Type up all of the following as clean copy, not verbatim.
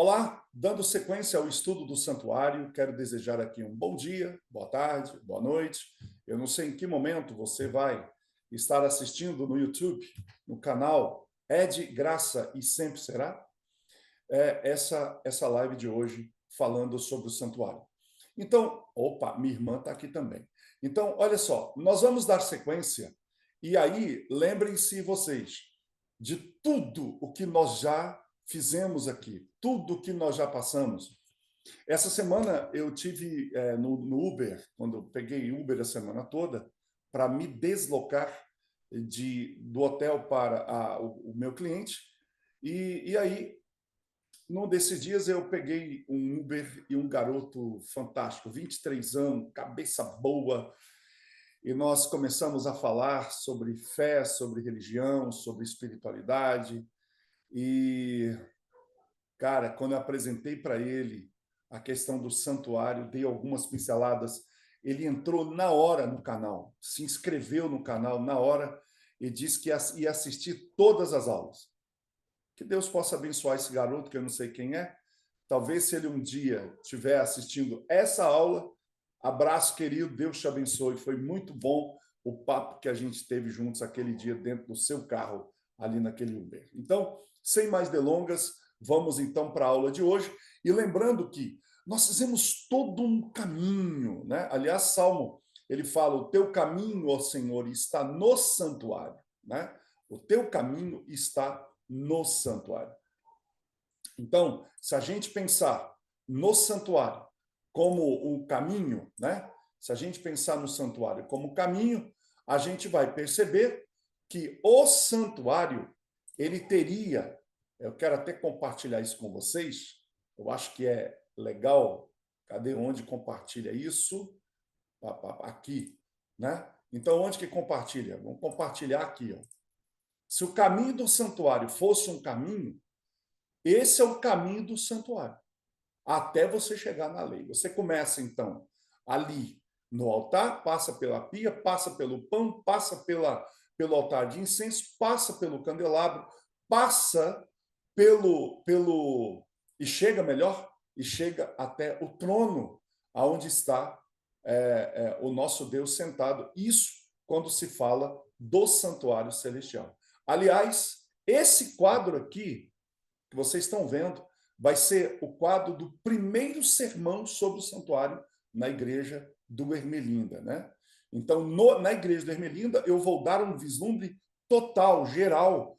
Olá, dando sequência ao estudo do santuário, quero desejar aqui um bom dia, boa tarde, boa noite. Eu não sei em que momento você vai estar assistindo no YouTube, no canal É de Graça e Sempre Será, essa live de hoje falando sobre o santuário. Então, opa, minha irmã está aqui também. Então, olha só, nós vamos dar sequência e aí lembrem-se vocês de tudo o que nós já fizemos aqui, tudo o que nós já passamos. Essa semana eu tive no Uber, quando eu peguei Uber a semana toda, para me deslocar do hotel para o meu cliente. E aí, num desses dias, eu peguei um Uber e um garoto fantástico, 23 anos, cabeça boa, e nós começamos a falar sobre fé, sobre religião, sobre espiritualidade. E, cara, quando eu apresentei para ele a questão do santuário, dei algumas pinceladas, ele entrou na hora no canal, se inscreveu no canal na hora e disse que ia assistir todas as aulas. Que Deus possa abençoar esse garoto, que eu não sei quem é. Talvez, se ele um dia estiver assistindo essa aula, abraço, querido, Deus te abençoe. Foi muito bom o papo que a gente teve juntos aquele dia dentro do seu carro, ali naquele Uber. Então, sem mais delongas, vamos então para a aula de hoje. E lembrando que nós fizemos todo um caminho, né? Aliás, Salmo, ele fala: o teu caminho, ó Senhor, está no santuário, né? O teu caminho está no santuário. Então, se a gente pensar no santuário como um caminho, né? Se a gente pensar no santuário como caminho, a gente vai perceber que o santuário, ele teria, eu quero até compartilhar isso com vocês, eu acho que é legal. Cadê onde compartilha isso? Aqui, né? Então, onde que compartilha? Vamos compartilhar aqui, ó. Se o caminho do santuário fosse um caminho, esse é o caminho do santuário, até você chegar na lei. Você começa, então, ali no altar, passa pela pia, passa pelo pão, passa pelo altar de incenso, passa pelo candelabro, passa e chega melhor, e chega até o trono, aonde está o nosso Deus sentado. Isso quando se fala do santuário celestial. Aliás, esse quadro aqui, que vocês estão vendo, vai ser o quadro do primeiro sermão sobre o santuário na igreja do Ermelinda, né? Então, na igreja do Ermelinda, eu vou dar um vislumbre total, geral,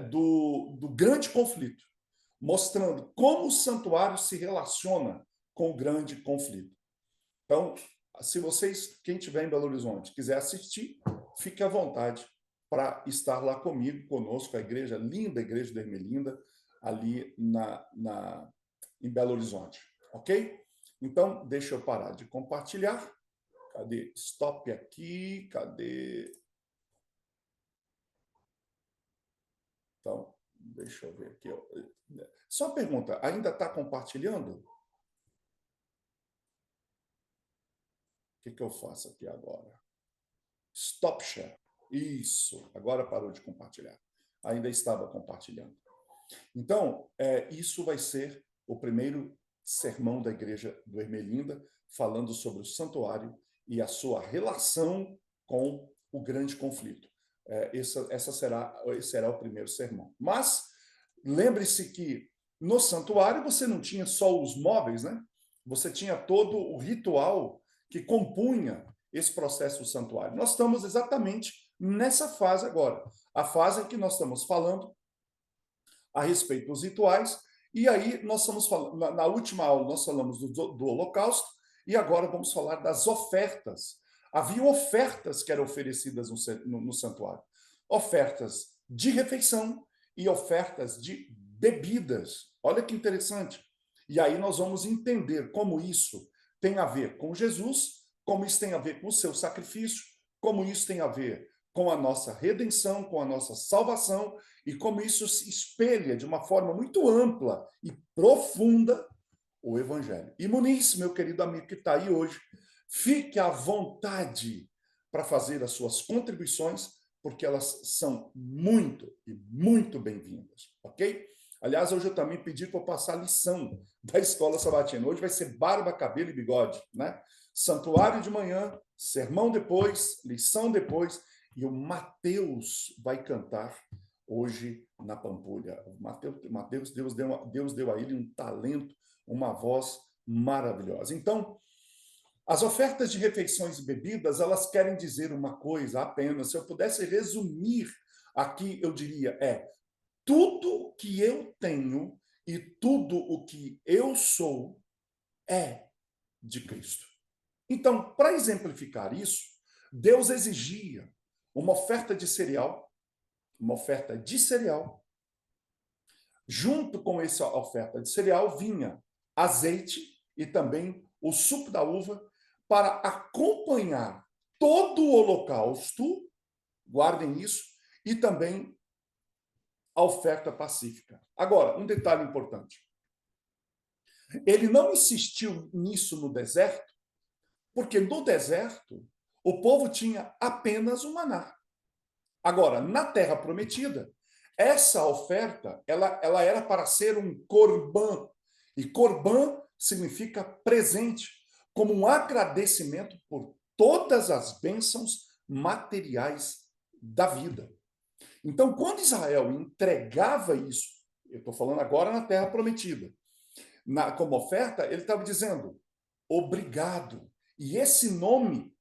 do grande conflito, mostrando como o santuário se relaciona com o grande conflito. Então, se vocês, quem estiver em Belo Horizonte, quiser assistir, fique à vontade para estar lá comigo, conosco, a igreja, linda igreja do Ermelinda, ali em Belo Horizonte, ok? Então, deixa eu parar de compartilhar. Cadê? Stop aqui, cadê? Então, deixa eu ver aqui. Só uma pergunta, ainda está compartilhando? O que eu faço aqui agora? Stop share. Isso, agora parou de compartilhar. Ainda estava compartilhando. Então, isso vai ser o primeiro sermão da igreja do Ermelinda, falando sobre o santuário e a sua relação com o grande conflito. Esse será o primeiro sermão. Mas lembre-se que no santuário você não tinha só os móveis, né? Você tinha todo o ritual que compunha esse processo do santuário. Nós estamos exatamente nessa fase agora. A fase em que nós estamos falando a respeito dos rituais, e aí nós estamos falando, na última aula nós falamos do Holocausto, e agora vamos falar das ofertas. Havia ofertas que eram oferecidas no santuário. Ofertas de refeição e ofertas de bebidas. Olha que interessante. E aí nós vamos entender como isso tem a ver com Jesus, como isso tem a ver com o seu sacrifício, como isso tem a ver com a nossa redenção, com a nossa salvação, e como isso se espelha de uma forma muito ampla e profunda o Evangelho. E Muniz, meu querido amigo que está aí hoje, fique à vontade para fazer as suas contribuições, porque elas são muito e muito bem-vindas, ok? Aliás, hoje eu também pedi para eu passar a lição da escola sabatina. Hoje vai ser barba, cabelo e bigode, né? Santuário de manhã, sermão depois, lição depois, e o Mateus vai cantar hoje na Pampulha. Mateus, Deus deu a ele um talento, uma voz maravilhosa. Então, as ofertas de refeições e bebidas, elas querem dizer uma coisa apenas. Se eu pudesse resumir aqui, eu diria, tudo que eu tenho e tudo o que eu sou é de Cristo. Então, para exemplificar isso, Deus exigia uma oferta de cereal, junto com essa oferta de cereal vinha azeite e também o suco da uva para acompanhar todo o holocausto, guardem isso, e também a oferta pacífica. Agora, um detalhe importante. Ele não insistiu nisso no deserto, porque no deserto o povo tinha apenas o maná. Agora, na terra prometida, essa oferta ela era para ser um corban. E corban significa presente, como um agradecimento por todas as bênçãos materiais da vida. Então, quando Israel entregava isso, eu estou falando agora na terra prometida, como oferta, ele estava dizendo obrigado. E esse nome,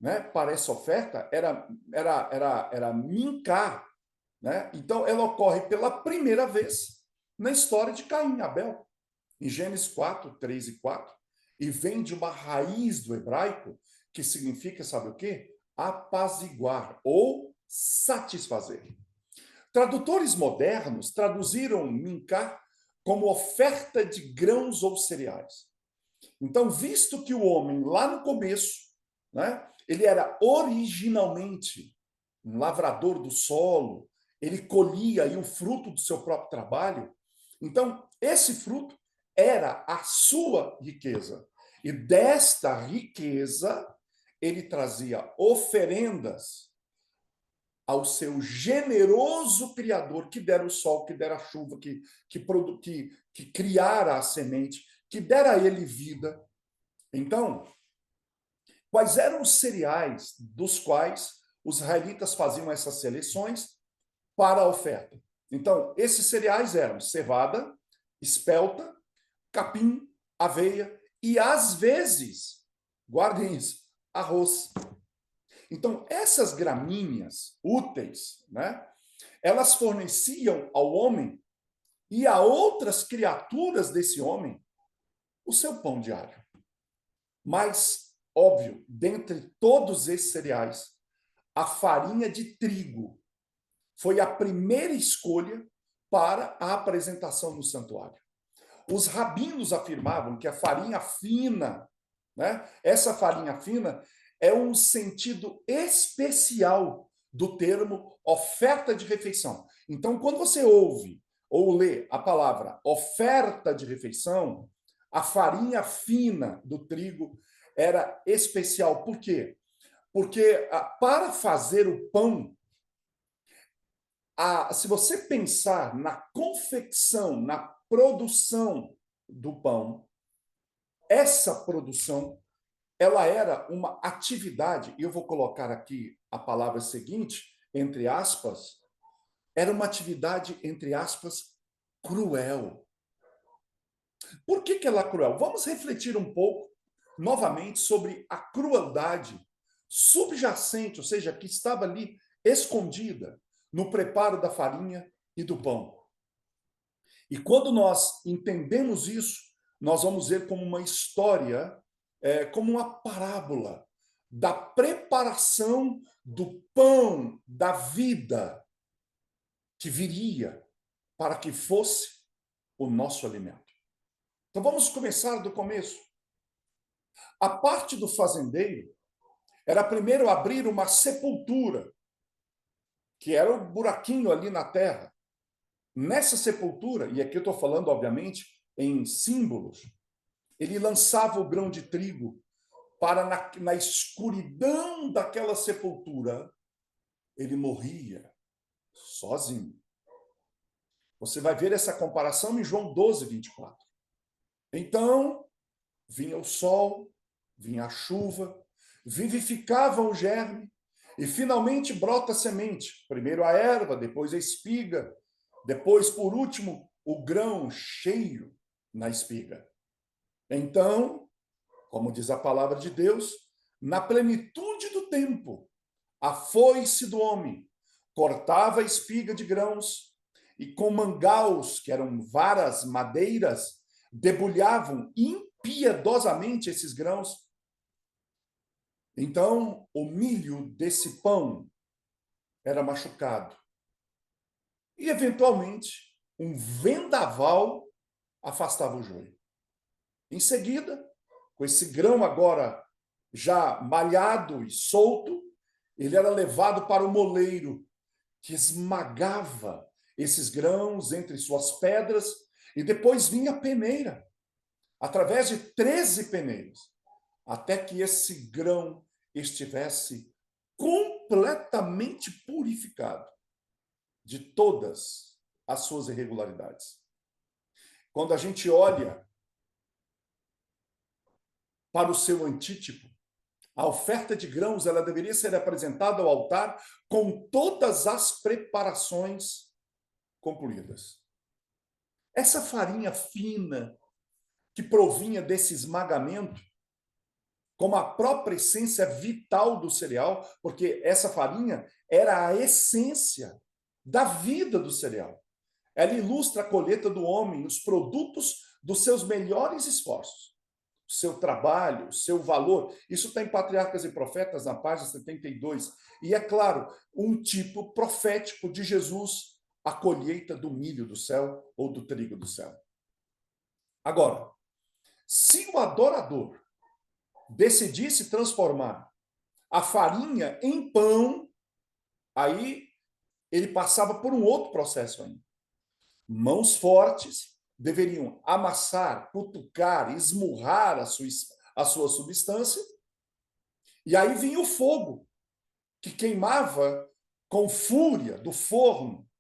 né, para essa oferta era mincar, né? Então ela ocorre pela primeira vez na história de Caim e Abel, em Gênesis 4, 3 e 4, e vem de uma raiz do hebraico que significa, sabe o quê? Apaziguar ou satisfazer. Tradutores modernos traduziram mincar como oferta de grãos ou cereais. Então, visto que o homem, lá no começo, né, ele era originalmente um lavrador do solo, ele colhia aí o fruto do seu próprio trabalho, então esse fruto era a sua riqueza. E desta riqueza, ele trazia oferendas ao seu generoso Criador, que dera o sol, que dera a chuva, que criara a semente, que dera a ele vida. Então, quais eram os cereais dos quais os israelitas faziam essas seleções para a oferta? Então, esses cereais eram cevada, espelta, capim, aveia e, às vezes, guardem isso, arroz. Então, essas gramíneas úteis, né, elas forneciam ao homem e a outras criaturas desse homem o seu pão diário. Mas, óbvio, dentre todos esses cereais, a farinha de trigo foi a primeira escolha para a apresentação no santuário. Os rabinos afirmavam que a farinha fina, né, essa farinha fina é um sentido especial do termo oferta de refeição. Então, quando você ouve ou lê a palavra oferta de refeição, a farinha fina do trigo era especial. Por quê? Porque para fazer o pão, se você pensar na confecção, na produção do pão, essa produção ela era uma atividade, e eu vou colocar aqui a palavra seguinte, entre aspas, era uma atividade, entre aspas, cruel. Por que ela é cruel? Vamos refletir um pouco, novamente, sobre a crueldade subjacente, ou seja, que estava ali escondida no preparo da farinha e do pão. E quando nós entendemos isso, nós vamos ver como uma história, como uma parábola da preparação do pão da vida que viria para que fosse o nosso alimento. Então vamos começar do começo. A parte do fazendeiro era primeiro abrir uma sepultura, que era o buraquinho ali na terra. Nessa sepultura, e aqui eu estou falando, obviamente, em símbolos, ele lançava o grão de trigo para, na escuridão daquela sepultura, ele morria sozinho. Você vai ver essa comparação em João 12, 24. Então, vinha o sol, vinha a chuva, vivificava o germe, e finalmente brota a semente. Primeiro a erva, depois a espiga, depois, por último, o grão cheio na espiga. Então, como diz a palavra de Deus, na plenitude do tempo, a foice do homem cortava a espiga de grãos e com mangaus, que eram varas, madeiras, debulhavam impiedosamente esses grãos. Então, o milho desse pão era machucado. E, eventualmente, um vendaval afastava o joio. Em seguida, com esse grão agora já malhado e solto, ele era levado para o moleiro, que esmagava esses grãos entre suas pedras, e depois vinha a peneira, através de 13 peneiras, até que esse grão estivesse completamente purificado de todas as suas irregularidades. Quando a gente olha para o seu antítipo, a oferta de grãos ela deveria ser apresentada ao altar com todas as preparações concluídas. Essa farinha fina que provinha desse esmagamento, como a própria essência vital do cereal, porque essa farinha era a essência da vida do cereal. Ela ilustra a colheita do homem, os produtos dos seus melhores esforços, o seu trabalho, o seu valor. Isso está em Patriarcas e Profetas, na página 72. E é claro, um tipo profético de Jesus, a colheita do milho do céu ou do trigo do céu. Agora, se o adorador decidisse transformar a farinha em pão, aí ele passava por um outro processo ainda. Mãos fortes deveriam amassar, cutucar, esmurrar a sua substância, e aí vinha o fogo, que queimava com fúria do forno,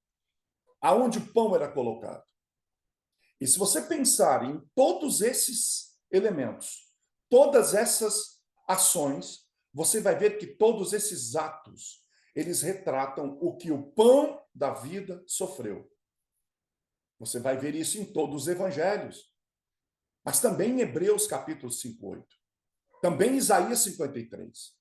aonde o pão era colocado. E se você pensar em todos esses elementos, todas essas ações, você vai ver que todos esses atos, eles retratam o que o pão da vida sofreu. Você vai ver isso em todos os evangelhos, mas também em Hebreus capítulo 5:8, também em Isaías 53.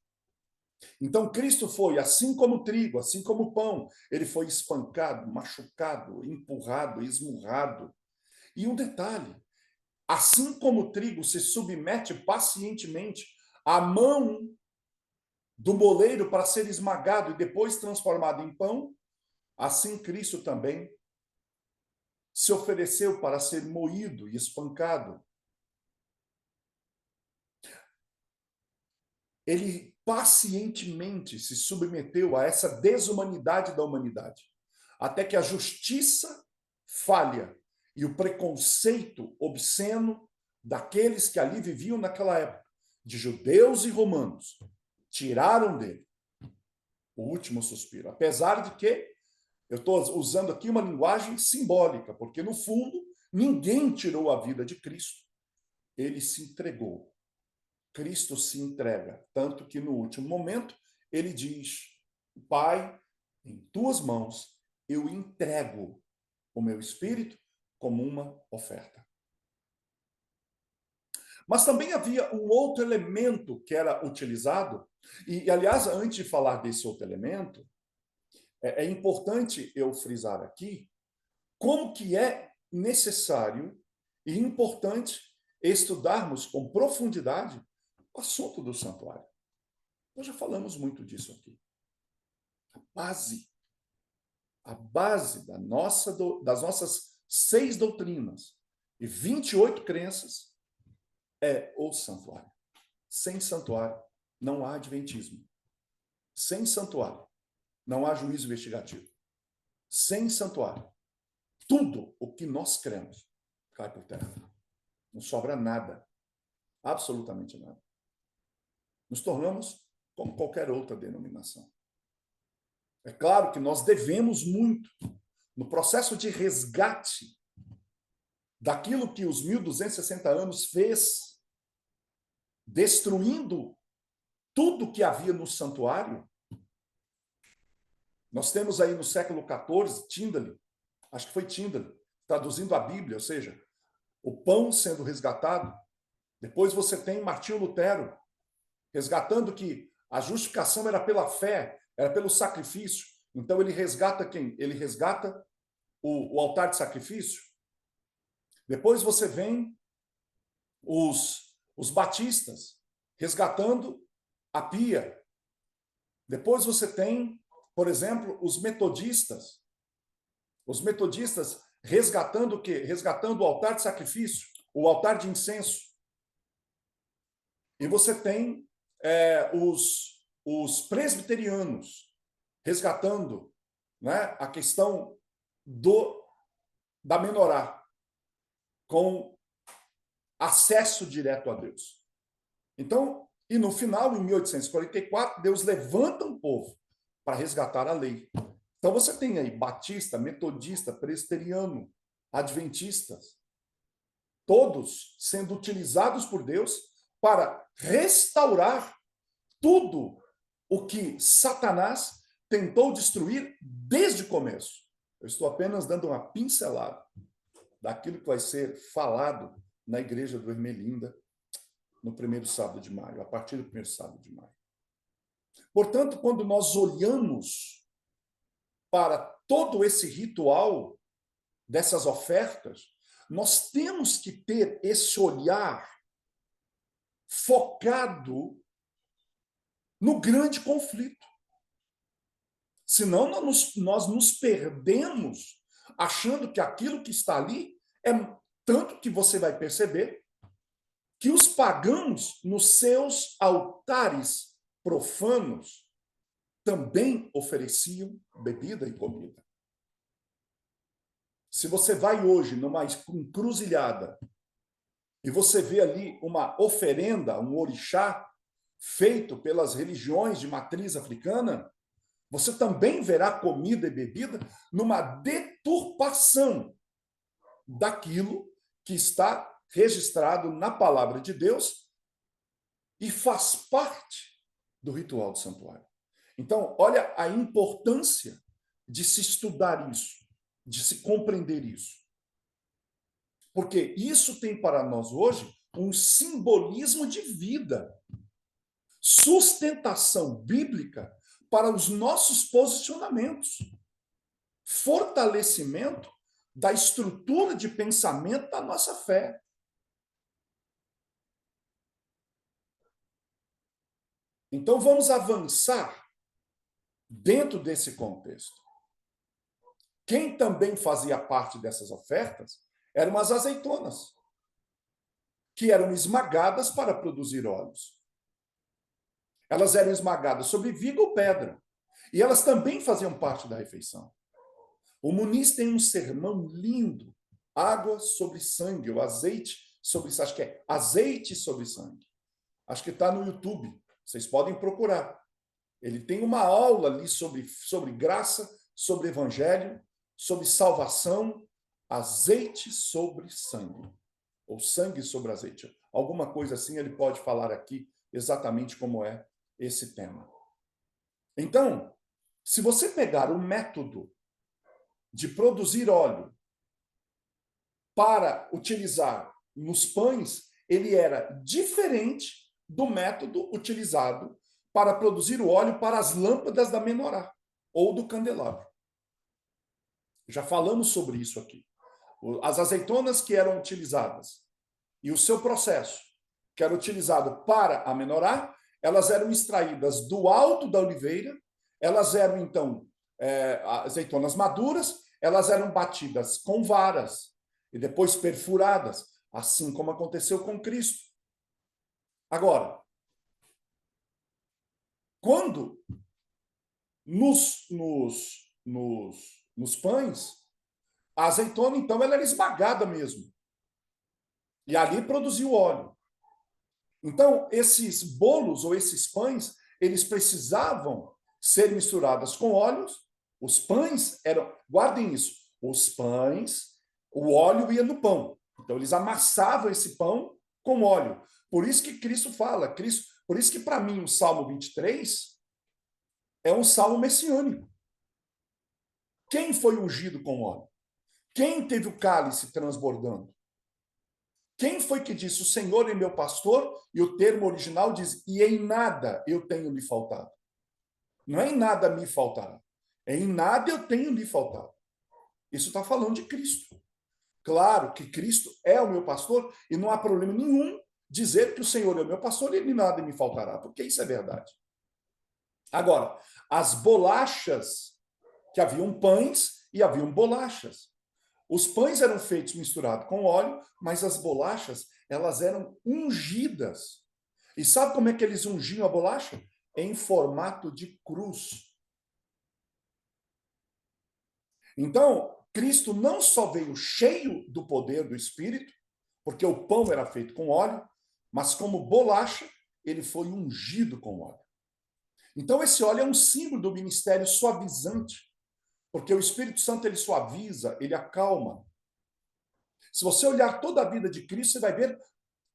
Então Cristo foi, assim como o trigo, assim como o pão, ele foi espancado, machucado, empurrado, esmurrado. E um detalhe, assim como o trigo se submete pacientemente à mão do moleiro para ser esmagado e depois transformado em pão, assim Cristo também se ofereceu para ser moído e espancado. Ele pacientemente se submeteu a essa desumanidade da humanidade, até que a justiça falha e o preconceito obsceno daqueles que ali viviam naquela época, de judeus e romanos, tiraram dele o último suspiro. Apesar de que eu estou usando aqui uma linguagem simbólica, porque no fundo ninguém tirou a vida de Cristo. Ele se entregou. Cristo se entrega, tanto que no último momento ele diz: Pai, em tuas mãos eu entrego o meu espírito como uma oferta. Mas também havia um outro elemento que era utilizado, e aliás, antes de falar desse outro elemento, é importante eu frisar aqui como que é necessário e importante estudarmos com profundidade o assunto do santuário. Nós já falamos muito disso aqui. A base das nossas 6 doutrinas e 28 crenças é o santuário. Sem santuário, não há adventismo. Sem santuário, não há juízo investigativo. Sem santuário, tudo o que nós cremos cai por terra. Não sobra nada. Absolutamente nada. Nos tornamos como qualquer outra denominação. É claro que nós devemos muito, no processo de resgate daquilo que os 1260 anos fez, destruindo tudo que havia no santuário. Nós temos aí no século XIV, Tyndale, acho que foi Tyndale, traduzindo a Bíblia, ou seja, o pão sendo resgatado. Depois você tem Martinho Lutero, resgatando que a justificação era pela fé, era pelo sacrifício. Então ele resgata quem? Ele resgata o altar de sacrifício. Depois você vem os batistas, resgatando a pia. Depois você tem, por exemplo, os metodistas. Os metodistas resgatando o quê? Resgatando o altar de sacrifício, o altar de incenso. E você tem os presbiterianos resgatando, né, a questão da menorá, com acesso direto a Deus. Então, e no final, em 1844, Deus levanta um povo para resgatar a lei. Então você tem aí batista, metodista, presbiteriano, adventistas, todos sendo utilizados por Deus para restaurar tudo o que Satanás tentou destruir desde o começo. Eu estou apenas dando uma pincelada daquilo que vai ser falado na igreja do Ermelinda no primeiro sábado de maio, a partir do primeiro sábado de maio. Portanto, quando nós olhamos para todo esse ritual dessas ofertas, nós temos que ter esse olhar focado no grande conflito. Senão nós nos perdemos achando que aquilo que está ali é tanto que você vai perceber que os pagãos, nos seus altares profanos, também ofereciam bebida e comida. Se você vai hoje numa encruzilhada e você vê ali uma oferenda, um orixá, feito pelas religiões de matriz africana, você também verá comida e bebida numa deturpação daquilo que está registrado na palavra de Deus e faz parte do ritual do santuário. Então, olha a importância de se estudar isso, de se compreender isso. Porque isso tem para nós hoje um simbolismo de vida, sustentação bíblica para os nossos posicionamentos, fortalecimento da estrutura de pensamento da nossa fé. Então, vamos avançar dentro desse contexto. Quem também fazia parte dessas ofertas eram as azeitonas, que eram esmagadas para produzir óleos. Elas eram esmagadas sobre viga ou pedra. E elas também faziam parte da refeição. O Muniz tem um sermão lindo, água sobre sangue, ou azeite sobre sangue. Acho que é azeite sobre sangue. Acho que está no YouTube. Vocês podem procurar. Ele tem uma aula ali sobre graça, sobre evangelho, sobre salvação, azeite sobre sangue, ou sangue sobre azeite. Alguma coisa assim ele pode falar aqui exatamente como é esse tema. Então, se você pegar o método de produzir óleo para utilizar nos pães, ele era diferente do método utilizado para produzir o óleo para as lâmpadas da menorá ou do candelabro. Já falamos sobre isso aqui. As azeitonas que eram utilizadas e o seu processo, que era utilizado para a menorá, elas eram extraídas do alto da oliveira, elas eram, então, azeitonas maduras, elas eram batidas com varas e depois perfuradas, assim como aconteceu com Cristo. Agora, quando nos pães, a azeitona, então, ela era esmagada mesmo. E ali produziu óleo. Então, esses bolos ou esses pães, eles precisavam ser misturados com óleos. Os pães eram, guardem isso, os pães, o óleo ia no pão. Então, eles amassavam esse pão com óleo. Por isso que Cristo fala, por isso que para mim o Salmo 23 é um salmo messiânico. Quem foi ungido com óleo? Quem teve o cálice transbordando? Quem foi que disse, o Senhor é meu pastor? E o termo original diz, e em nada eu tenho lhe faltado. Não é em nada me faltará. É em nada eu tenho lhe faltado. Isso está falando de Cristo. Claro que Cristo é o meu pastor e não há problema nenhum dizer que o Senhor é o meu pastor e em nada me faltará, porque isso é verdade. Agora, as bolachas, que haviam pães e haviam bolachas. Os pães eram feitos misturados com óleo, mas as bolachas, elas eram ungidas. E sabe como é que eles ungiam a bolacha? Em formato de cruz. Então, Cristo não só veio cheio do poder do Espírito, porque o pão era feito com óleo, mas como bolacha, ele foi ungido com óleo. Então, esse óleo é um símbolo do ministério suavizante, porque o Espírito Santo ele suaviza, ele acalma. Se você olhar toda a vida de Cristo, você vai ver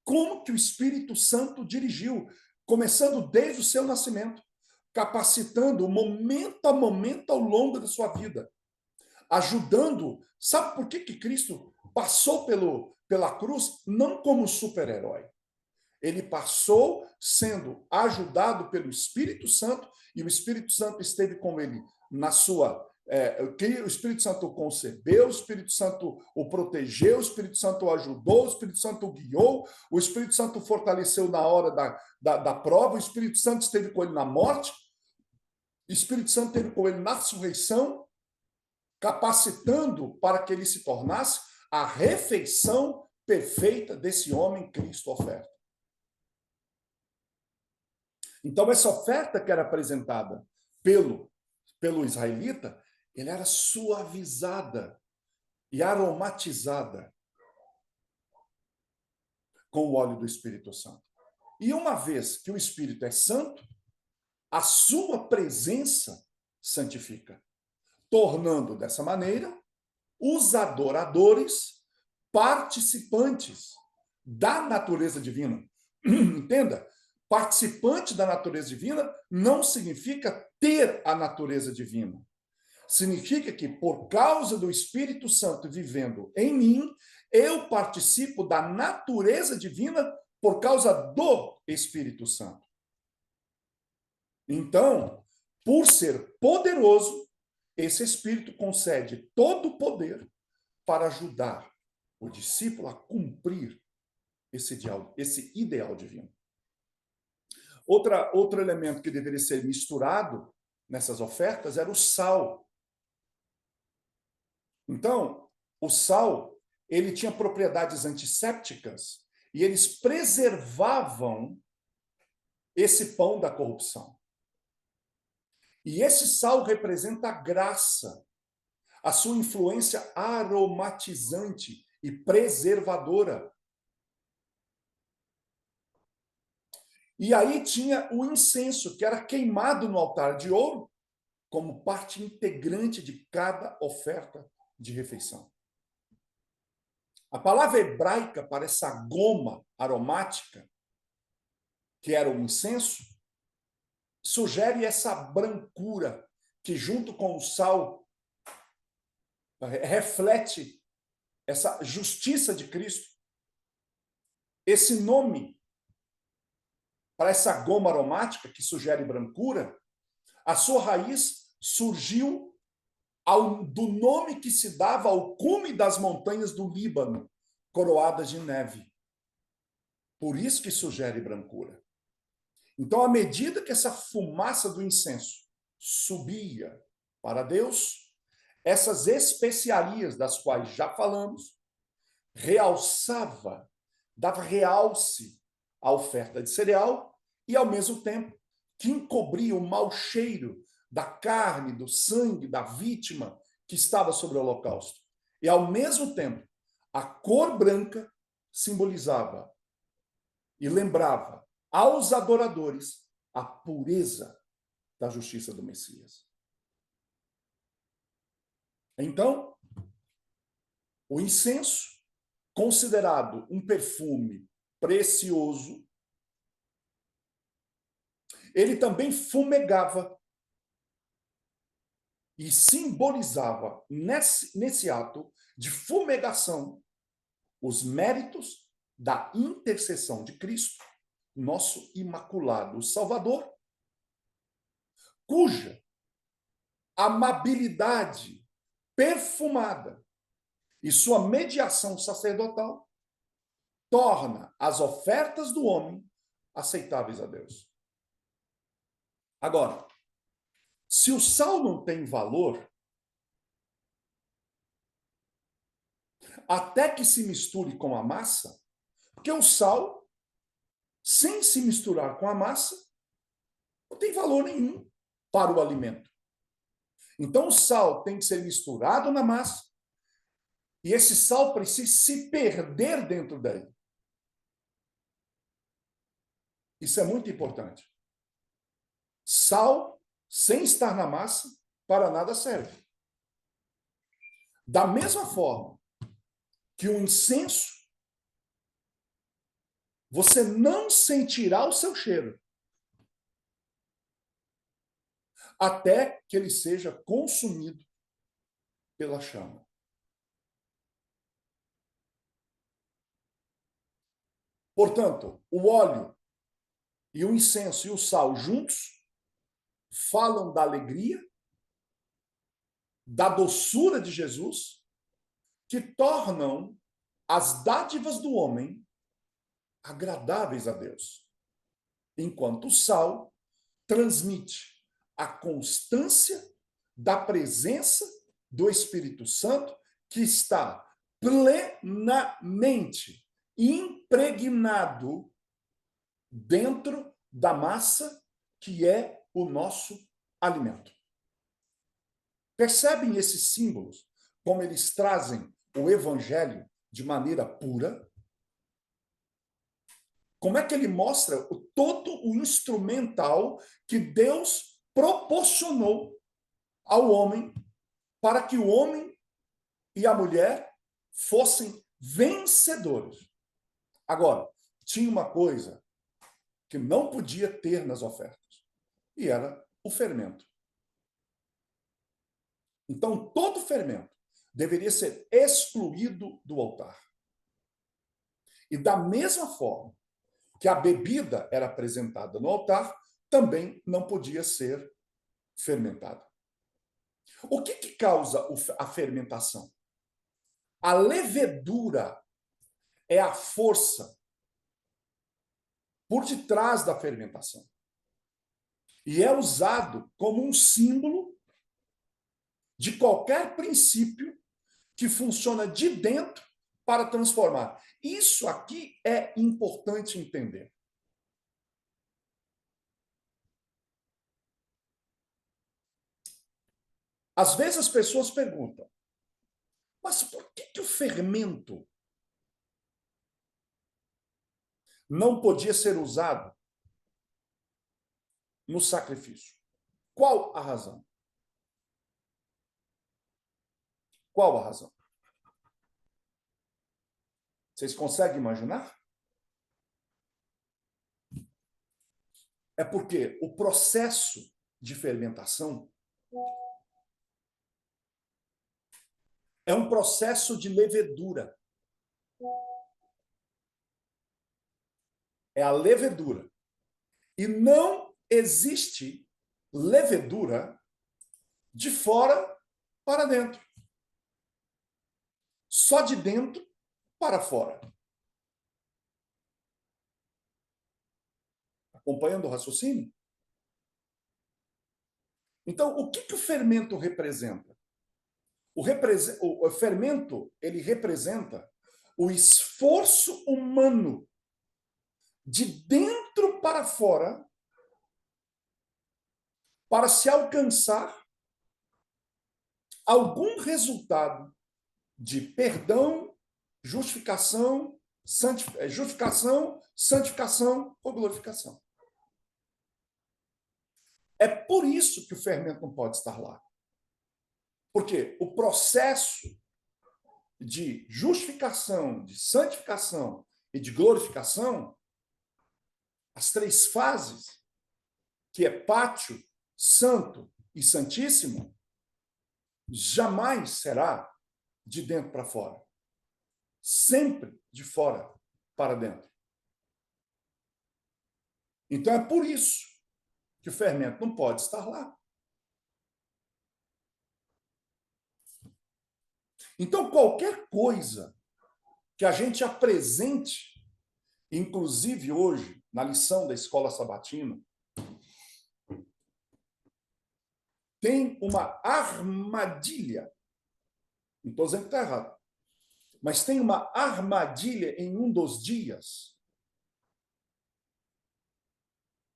como que o Espírito Santo dirigiu, começando desde o seu nascimento, capacitando momento a momento ao longo da sua vida, ajudando. Sabe por que Cristo passou pela cruz? Não como super-herói. Ele passou sendo ajudado pelo Espírito Santo, e o Espírito Santo esteve com ele na sua. O Espírito Santo o concebeu, o Espírito Santo o protegeu, o Espírito Santo o ajudou, o Espírito Santo o guiou, o Espírito Santo o fortaleceu na hora da prova, o Espírito Santo esteve com ele na morte, o Espírito Santo esteve com ele na ressurreição, capacitando para que ele se tornasse a refeição perfeita desse homem Cristo oferta. Então, essa oferta que era apresentada pelo israelita, ele era suavizada e aromatizada com o óleo do Espírito Santo. E uma vez que o Espírito é santo, a sua presença santifica, tornando dessa maneira os adoradores participantes da natureza divina. Entenda? Participante da natureza divina não significa ter a natureza divina. Significa que, por causa do Espírito Santo vivendo em mim, eu participo da natureza divina por causa do Espírito Santo. Então, por ser poderoso, esse Espírito concede todo o poder para ajudar o discípulo a cumprir esse ideal divino. Outro elemento que deveria ser misturado nessas ofertas era o sal. Então, o sal, ele tinha propriedades antissépticas e eles preservavam esse pão da corrupção. E esse sal representa a graça, a sua influência aromatizante e preservadora. E aí tinha o incenso, que era queimado no altar de ouro, como parte integrante de cada oferta de refeição. A palavra hebraica para essa goma aromática, que era o incenso, sugere essa brancura que, junto com o sal, reflete essa justiça de Cristo. Esse nome para essa goma aromática, que sugere brancura, a sua raiz surgiu do nome que se dava ao cume das montanhas do Líbano, coroadas de neve. Por isso que sugere brancura. Então, à medida que essa fumaça do incenso subia para Deus, essas especiarias das quais já falamos, dava realce à oferta de cereal e, ao mesmo tempo, que encobria o mau cheiro da carne, do sangue, da vítima que estava sobre o holocausto. E, ao mesmo tempo, a cor branca simbolizava e lembrava aos adoradores a pureza da justiça do Messias. Então, O incenso, considerado um perfume precioso, ele também fumegava e simbolizava, nesse ato de fumegação, os méritos da intercessão de Cristo, nosso imaculado Salvador, cuja amabilidade perfumada e sua mediação sacerdotal torna as ofertas do homem aceitáveis a Deus. Agora, se o sal não tem valor, até que se misture com a massa, porque o sal, sem se misturar com a massa, não tem valor nenhum para o alimento. Então, o sal tem que ser misturado na massa e esse sal precisa se perder dentro dele. Isso é muito importante. Sal, sem estar na massa, para nada serve. Da mesma forma que o incenso, você não sentirá o seu cheiro até que ele seja consumido pela chama. Portanto, o óleo e o incenso e o sal juntos falam da alegria, da doçura de Jesus, que tornam as dádivas do homem agradáveis a Deus, enquanto o sal transmite a constância da presença do Espírito Santo, que está plenamente impregnado dentro da massa que é o nosso alimento. Percebem esses símbolos, como eles trazem o evangelho de maneira pura? Como é que ele mostra todo o instrumental que Deus proporcionou ao homem para que o homem e a mulher fossem vencedores. Agora, tinha uma coisa que não podia ter nas ofertas, e era o fermento. Então, todo fermento deveria ser excluído do altar. E da mesma forma que a bebida era apresentada no altar, também não podia ser fermentada. O que causa a fermentação? A levedura é a força por detrás da fermentação. E é usado como um símbolo de qualquer princípio que funciona de dentro para transformar. Isso aqui é importante entender. Às vezes as pessoas perguntam, mas por que o fermento não podia ser usado no sacrifício? Qual a razão? Qual a razão? Vocês conseguem imaginar? É porque o processo de fermentação é um processo de levedura. É a levedura. E não existe levedura de fora para dentro. Só de dentro para fora. Acompanhando o raciocínio? Então, o que o fermento representa? O fermento, ele representa o esforço humano de dentro para fora para se alcançar algum resultado de perdão, justificação, santificação ou glorificação. É por isso que o fermento não pode estar lá. Porque o processo de justificação, de santificação e de glorificação, as três fases, que é pátio, santo e santíssimo, jamais será de dentro para fora. Sempre de fora para dentro. Então é por isso que o fermento não pode estar lá. Então, qualquer coisa que a gente apresente, inclusive hoje, na lição da escola sabatina, tem uma armadilha. Não estou dizendo que está errado. Mas tem uma armadilha em um dos dias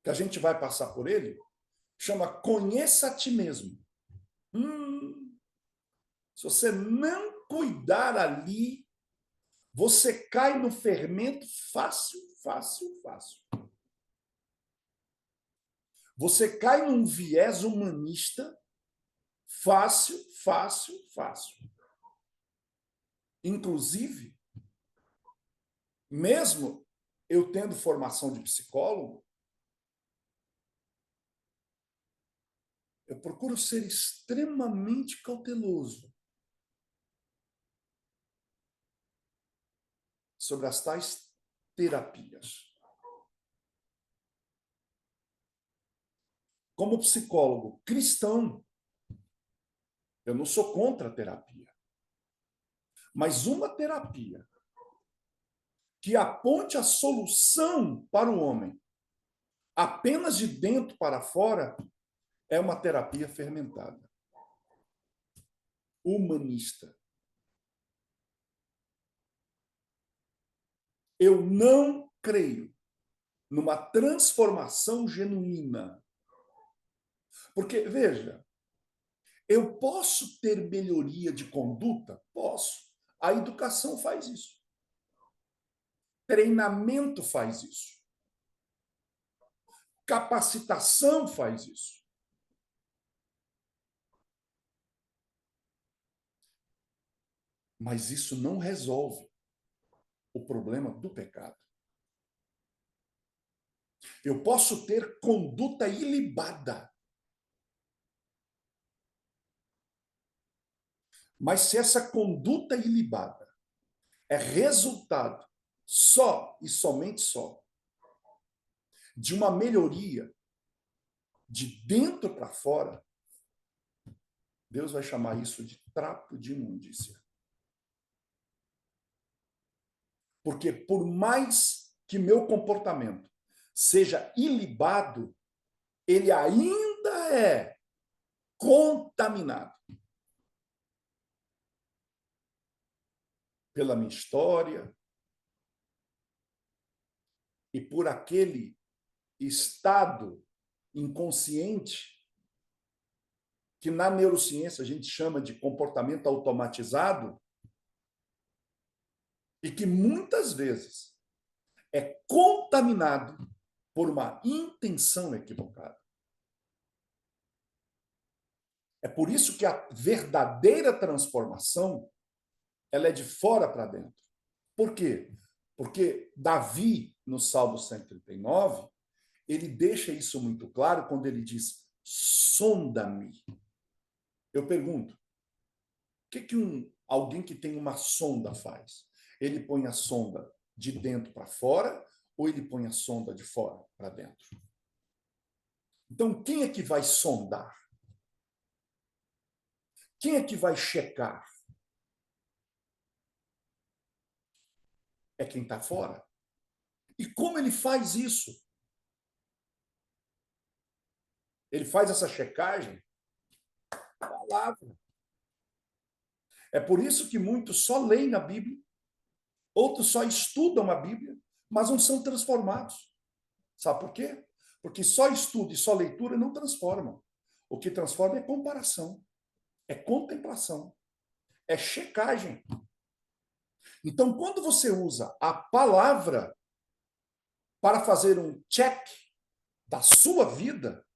que a gente vai passar por ele, chama Conheça a Ti Mesmo. Se você não cuidar ali, você cai no fermento fácil, fácil, fácil. Você cai num viés humanista fácil, fácil, fácil. Inclusive, mesmo eu tendo formação de psicólogo, eu procuro ser extremamente cauteloso sobre as tais terapias. Como psicólogo cristão, eu não sou contra a terapia. Mas uma terapia que aponte a solução para o homem apenas de dentro para fora é uma terapia fermentada, humanista. Eu não creio numa transformação genuína. Porque, veja, eu posso ter melhoria de conduta? Posso. A educação faz isso. Treinamento faz isso. Capacitação faz isso. Mas isso não resolve o problema do pecado. Eu posso ter conduta ilibada. Mas se essa conduta ilibada é resultado só e somente só de uma melhoria de dentro para fora, Deus vai chamar isso de trapo de imundícia. Porque por mais que meu comportamento seja ilibado, ele ainda é contaminado pela minha história e por aquele estado inconsciente que na neurociência a gente chama de comportamento automatizado e que muitas vezes é contaminado por uma intenção equivocada. É por isso que a verdadeira transformação ela é de fora para dentro. Por quê? Porque Davi, no Salmo 139, ele deixa isso muito claro quando ele diz: sonda-me. Eu pergunto, o que alguém que tem uma sonda faz? Ele põe a sonda de dentro para fora ou ele põe a sonda de fora para dentro? Então, quem é que vai sondar? Quem é que vai checar? É quem está fora. E como ele faz isso? Ele faz essa checagem? Palavra. É por isso que muitos só leem a Bíblia, outros só estudam a Bíblia, mas não são transformados. Sabe por quê? Porque só estudo e só leitura não transformam. O que transforma é comparação, é contemplação, é checagem. Então, quando você usa a palavra para fazer um check da sua vida,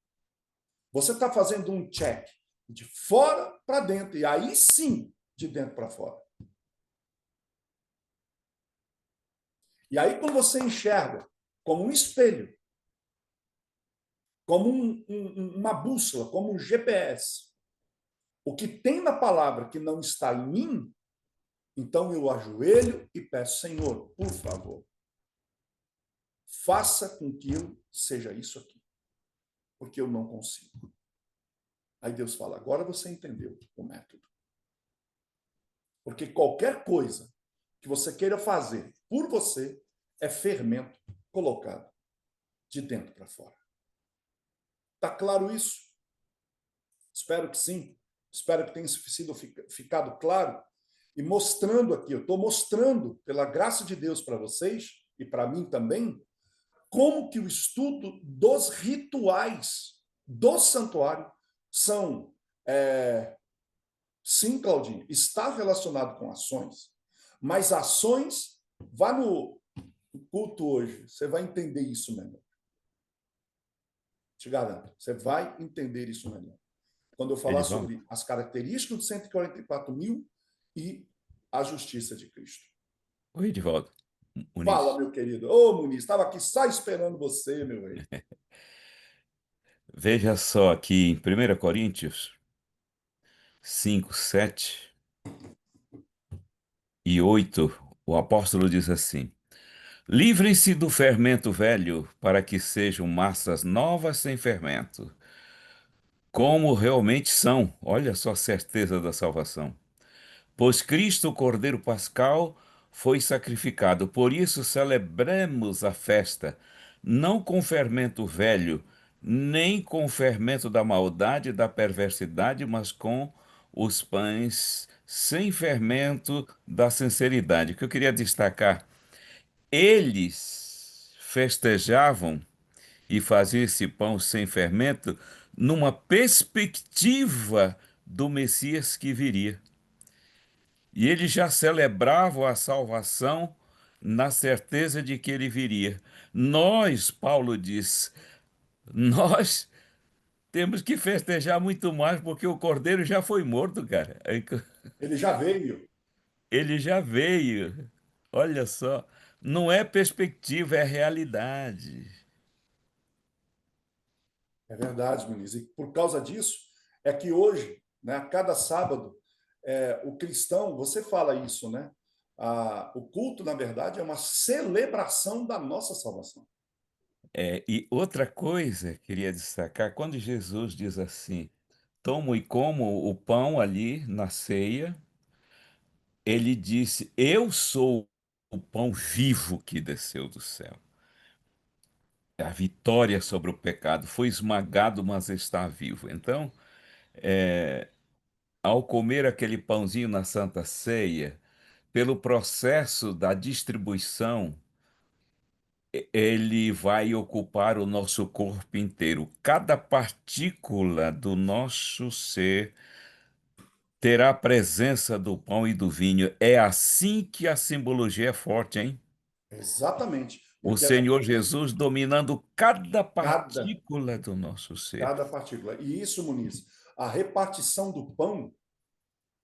você está fazendo um check de fora para dentro, e aí sim, de dentro para fora. E aí, quando você enxerga como um espelho, como uma bússola, como um GPS, o que tem na palavra que não está em mim, então eu ajoelho e peço, Senhor, por favor, faça com que eu seja isso aqui, porque eu não consigo. Aí Deus fala, agora você entendeu o método. Porque qualquer coisa que você queira fazer por você é fermento colocado de dentro para fora. Está claro isso? Espero que sim. Espero que tenha ficado claro. E mostrando aqui, eu estou mostrando, pela graça de Deus para vocês, e para mim também, como que o estudo dos rituais do santuário são, sim, Claudinho, está relacionado com ações, mas ações, vá no culto hoje, você vai entender isso melhor. Te garanto, você vai entender isso melhor. Quando eu falar Edivaldo? sobre as características dos 144 mil e a justiça de Cristo. Oi, Edivaldo. Fala, Muniz. meu querido. Ô, Muniz, estava aqui só esperando você, meu rei. Veja só aqui em 1 Coríntios 5, 7 e 8, o apóstolo diz assim: Livrem-se do fermento velho, para que sejam massas novas sem fermento, como realmente são. Olha só a certeza da salvação. Pois Cristo, o Cordeiro Pascal, foi sacrificado. Por isso celebremos a festa, não com fermento velho, nem com fermento da maldade e da perversidade, mas com os pães sem fermento da sinceridade. O que eu queria destacar, eles festejavam e faziam esse pão sem fermento numa perspectiva do Messias que viria. E eles já celebravam a salvação na certeza de que ele viria. Nós, Paulo diz, nós temos que festejar muito mais porque o cordeiro já foi morto, cara. Ele já veio. Ele já veio. Olha só, não é perspectiva, é realidade. É verdade, Muniz. E por causa disso, é que hoje, né, a cada sábado, o cristão, você fala isso, né? O culto, na verdade, é uma celebração da nossa salvação. E outra coisa, queria destacar, quando Jesus diz assim, tomo e como o pão ali na ceia, ele disse: Eu sou o pão vivo que desceu do céu. A vitória sobre o pecado foi esmagado, mas está vivo. Então, ao comer aquele pãozinho na Santa Ceia, pelo processo da distribuição, ele vai ocupar o nosso corpo inteiro. Cada partícula do nosso ser terá a presença do pão e do vinho. É assim que a simbologia é forte, hein? Exatamente. O Porque Senhor Jesus dominando cada cada, partícula do nosso ser. cada partícula. E isso, Muniz, a repartição do pão,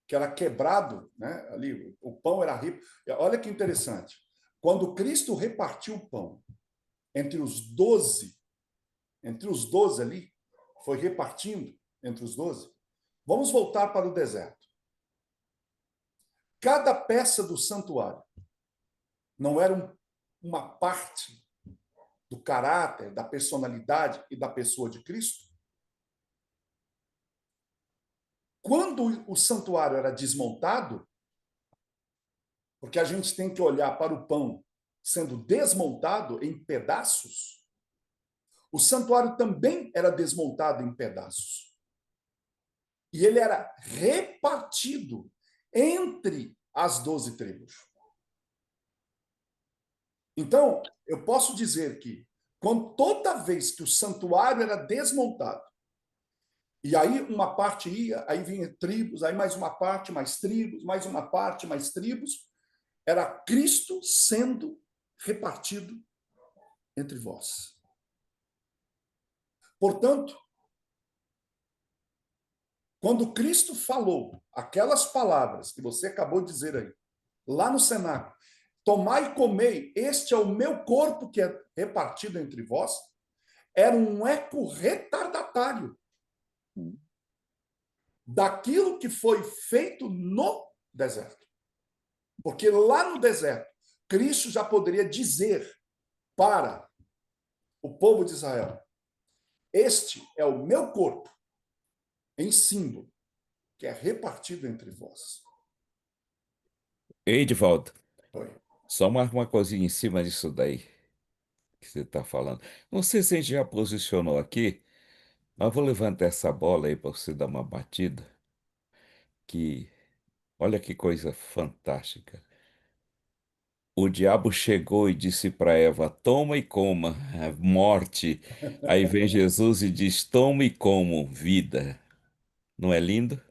que era quebrado, né? Ali, o pão era. Olha que interessante. Quando Cristo repartiu o pão entre os 12, entre os 12 ali, foi repartindo entre os 12. Vamos voltar para o deserto. Cada peça do santuário não era uma parte do caráter, da personalidade e da pessoa de Cristo? Quando o santuário era desmontado, porque a gente tem que olhar para o pão sendo desmontado em pedaços, o santuário também era desmontado em pedaços. E ele era repartido entre as 12 tribos. Então, eu posso dizer que, quando toda vez que o santuário era desmontado, e aí uma parte ia, aí vinha tribos, aí mais uma parte, mais tribos, mais uma parte, mais tribos, era Cristo sendo repartido entre vós. Portanto, quando Cristo falou aquelas palavras que você acabou de dizer aí, lá no cenáculo, tomai e comei, este é o meu corpo que é repartido entre vós, era um eco retardatário daquilo que foi feito no deserto. Porque lá no deserto, Cristo já poderia dizer para o povo de Israel: este é o meu corpo, em símbolo, que é repartido entre vós. Edivaldo, Oi. só uma coisinha em cima disso daí que você está falando. Não sei se a gente já posicionou aqui, mas vou levantar essa bola aí para você dar uma batida, que olha que coisa fantástica. O diabo chegou e disse para Eva: toma e coma, morte. Aí vem Jesus e diz: toma e como, vida. Não é lindo?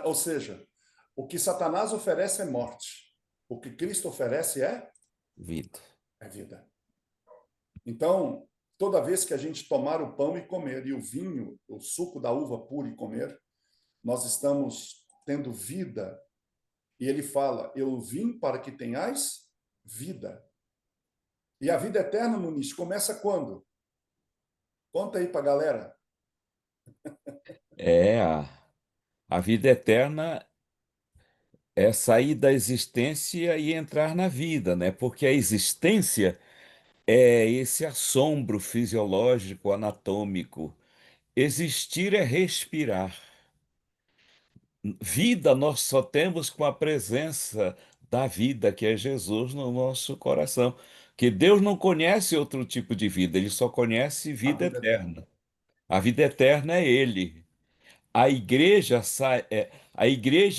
Ou seja, o que Satanás oferece é morte. O que Cristo oferece Vida. é vida. Então, toda vez que a gente tomar o pão e comer, e o vinho, o suco da uva pura e comer, nós estamos tendo vida. E ele fala: eu vim para que tenhais vida. E a vida eterna, Muniz, começa quando? Conta aí para a galera. É, a vida eterna é sair da existência e entrar na vida, né? Porque a existência é esse assombro fisiológico, anatômico. Existir é respirar. Vida nós só temos com a presença da vida, que é Jesus, no nosso coração. Que Deus não conhece outro tipo de vida, ele só conhece A vida vida eterna. eterna. A vida eterna é ele. A igreja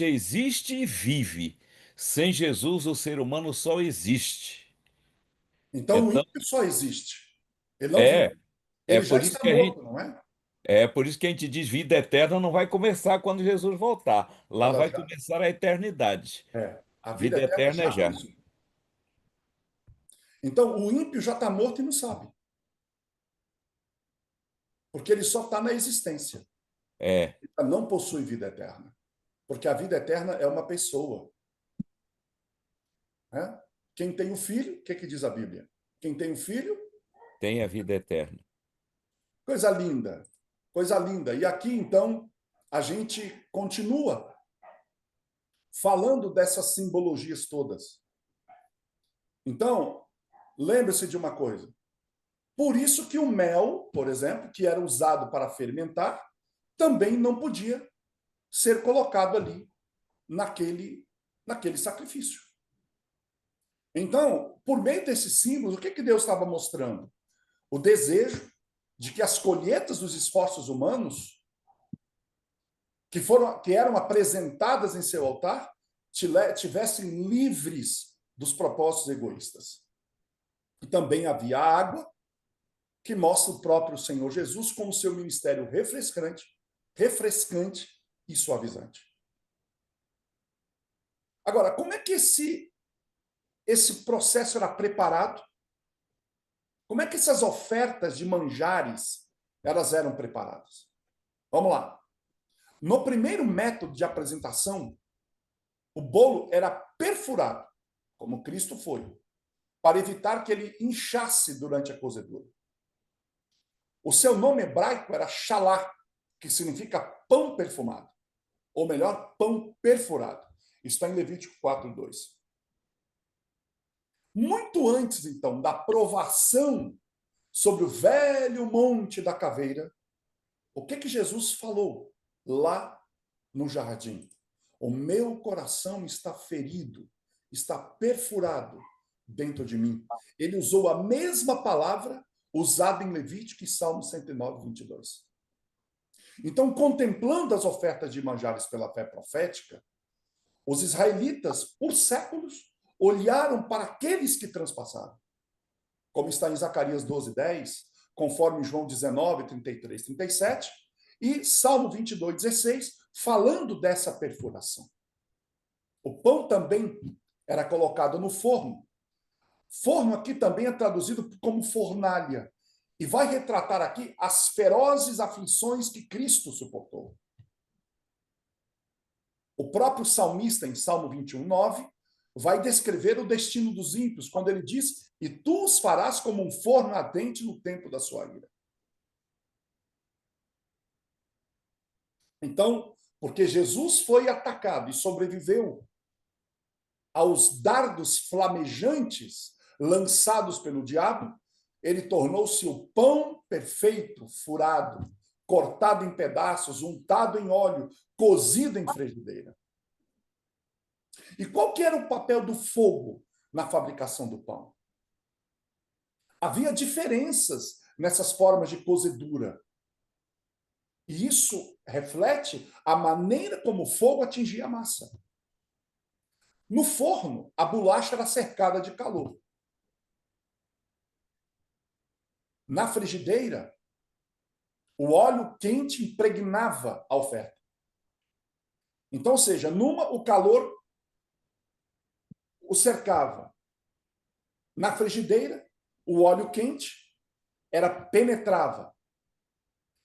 existe e vive. Sem Jesus, o ser humano só existe. Então, o Então, ímpio só existe. Ele não é, vive. é Ele já por isso está que a gente, morto, não é? é por isso que a gente diz vida eterna não vai começar quando Jesus voltar. Lá Ela vai já começar a eternidade. é. A vida Vida eterna eterna é já já. começou. Então, o ímpio já está morto e não sabe. Porque ele só está na existência. É, Ele não possui vida eterna. Porque a vida eterna é uma pessoa. Né? Quem tem o filho, o que, que diz a Bíblia? Quem tem o filho, tem a vida eterna. coisa linda. Coisa linda. E aqui, então, a gente continua falando dessas simbologias todas. Então, lembre-se de uma coisa. Por isso que o mel, por exemplo, que era usado para fermentar, também não podia ser colocado ali naquele sacrifício. Então, por meio desses símbolos, o que Deus estava mostrando? O desejo de que as colheitas dos esforços humanos que eram apresentadas em seu altar tivessem livres dos propósitos egoístas. E também havia a água, que mostra o próprio Senhor Jesus como seu ministério refrescante e suavizante. Agora, como é que esse processo era preparado? Como é que essas ofertas de manjares elas eram preparadas? Vamos lá. No primeiro método de apresentação, o bolo era perfurado, como Cristo foi, para evitar que ele inchasse durante a cozedura. O seu nome hebraico era Shalá, que significa pão perfumado, ou melhor, pão perfurado. Está em Levítico 4:2. Muito antes, então, da provação sobre o velho monte da caveira, o que Jesus falou lá no jardim? O meu coração está ferido, está perfurado dentro de mim. Ele usou a mesma palavra usada em Levítico e Salmo 109:22. Então, contemplando as ofertas de manjares pela fé profética, os israelitas, por séculos, olharam para aqueles que transpassaram, como está em Zacarias 12:10, conforme João 19, 33, 37, e Salmo 22:16, falando dessa perfuração. O pão também era colocado no forno. Forno aqui também é traduzido como fornalha, e vai retratar aqui as ferozes aflições que Cristo suportou. O próprio salmista, em Salmo 21:9, vai descrever o destino dos ímpios, quando ele diz: e tu os farás como um forno ardente no tempo da sua ira. Então, porque Jesus foi atacado e sobreviveu aos dardos flamejantes lançados pelo diabo, ele tornou-se o pão perfeito, furado, cortado em pedaços, untado em óleo, cozido em frigideira. E qual que era o papel do fogo na fabricação do pão? Havia diferenças nessas formas de cozedura. E isso reflete a maneira como o fogo atingia a massa. No forno, a bolacha era cercada de calor. Na frigideira, o óleo quente impregnava a oferta. Então, ou seja, numa o calor o cercava. Na frigideira, o óleo quente penetrava.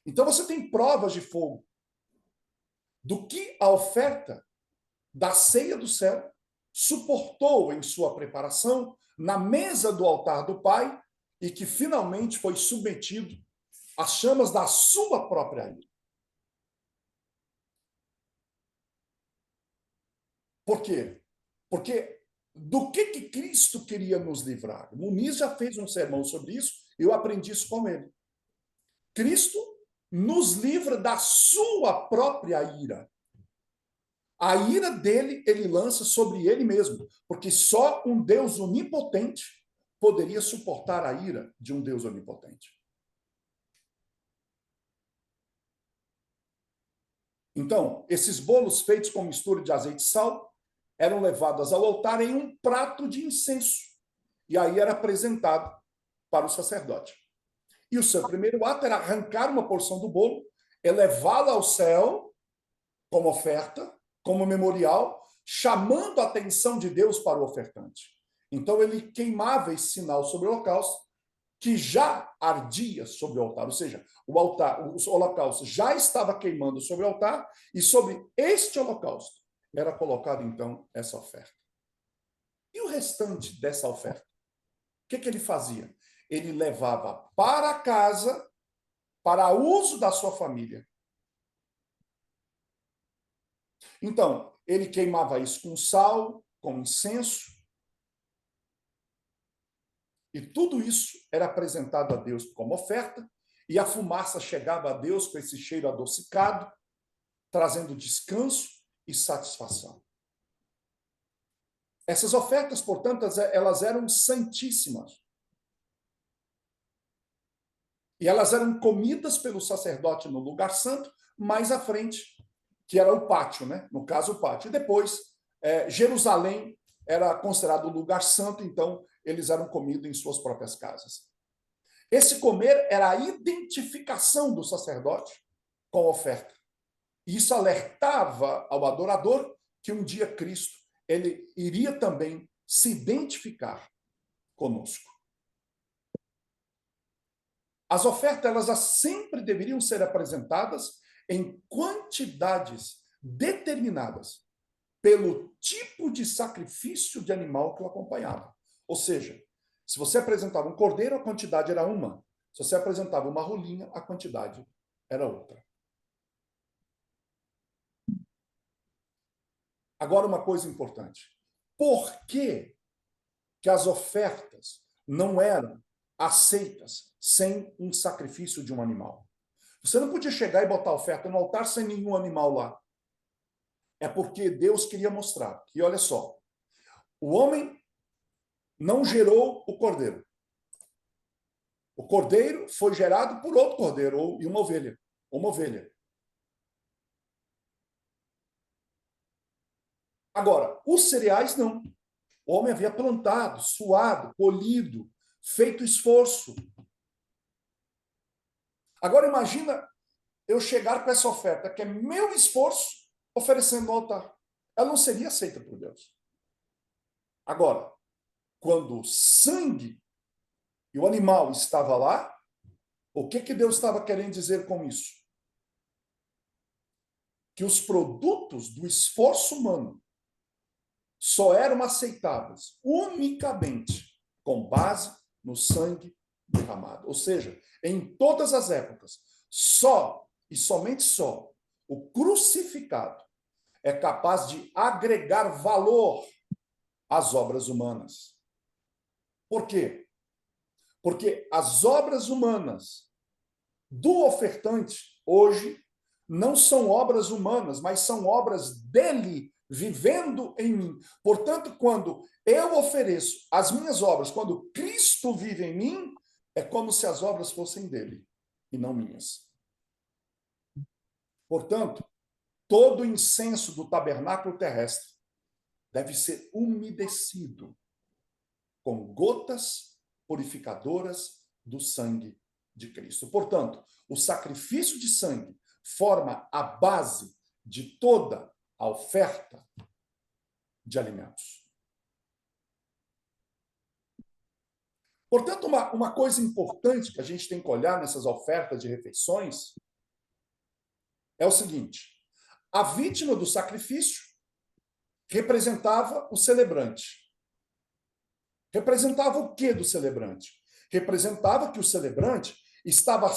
Então você tem provas de fogo do que a oferta da ceia do céu suportou em sua preparação na mesa do altar do Pai e que finalmente foi submetido às chamas da sua própria ira. Por quê? Porque do que Cristo queria nos livrar? Muniz já fez um sermão sobre isso, eu aprendi isso com ele. Cristo nos livra da sua própria ira. A ira dele, ele lança sobre ele mesmo, porque só um Deus onipotente poderia suportar a ira de um Deus onipotente. Então, esses bolos feitos com mistura de azeite e sal eram levados ao altar em um prato de incenso. E aí era apresentado para o sacerdote. E o seu primeiro ato era arrancar uma porção do bolo, elevá-la ao céu como oferta, como memorial, chamando a atenção de Deus para o ofertante. Então ele queimava esse sinal sobre o holocausto, que já ardia sobre o altar, ou seja, o holocausto já estava queimando sobre o altar, e sobre este holocausto era colocada então essa oferta. E o restante dessa oferta? O que ele fazia? Ele levava para casa, para uso da sua família. Então, ele queimava isso com sal, com incenso, e tudo isso era apresentado a Deus como oferta, e a fumaça chegava a Deus com esse cheiro adocicado, trazendo descanso e satisfação. Essas ofertas, portanto, elas eram santíssimas. E elas eram comidas pelo sacerdote no lugar santo, mais à frente, que era o pátio, né? No caso, o pátio. E depois, Jerusalém era considerado o lugar santo, então eles eram comidos em suas próprias casas. Esse comer era a identificação do sacerdote com a oferta. E isso alertava ao adorador que um dia Cristo ele iria também se identificar conosco. As ofertas elas sempre deveriam ser apresentadas em quantidades determinadas pelo tipo de sacrifício de animal que o acompanhava. Ou seja, se você apresentava um cordeiro, a quantidade era uma. Se você apresentava uma rolinha, a quantidade era outra. Agora, uma coisa importante. Por que as ofertas não eram aceitas sem um sacrifício de um animal? Você não podia chegar e botar a oferta no altar sem nenhum animal lá. É porque Deus queria mostrar que, olha só, o homem não gerou o cordeiro. O cordeiro foi gerado por outro cordeiro, e uma ovelha. Uma ovelha. Agora, os cereais não. O homem havia plantado, suado, colhido, feito esforço. Agora imagina eu chegar com essa oferta, que é meu esforço, oferecendo no altar. Ela não seria aceita por Deus. Agora, quando o sangue e o animal estava lá, o que Deus estava querendo dizer com isso? Que os produtos do esforço humano só eram aceitáveis unicamente com base no sangue derramado. Ou seja, em todas as épocas, só e somente só o crucificado é capaz de agregar valor às obras humanas. Por quê? Porque as obras humanas do ofertante hoje não são obras humanas, mas são obras dele vivendo em mim. Portanto, quando eu ofereço as minhas obras, quando Cristo vive em mim, é como se as obras fossem dele e não minhas. Portanto, todo o incenso do tabernáculo terrestre deve ser umedecido com gotas purificadoras do sangue de Cristo. Portanto, o sacrifício de sangue forma a base de toda a oferta de alimentos. Portanto, uma coisa importante que a gente tem que olhar nessas ofertas de refeições é o seguinte: a vítima do sacrifício representava o celebrante. Representava o que do celebrante? Representava que o celebrante estava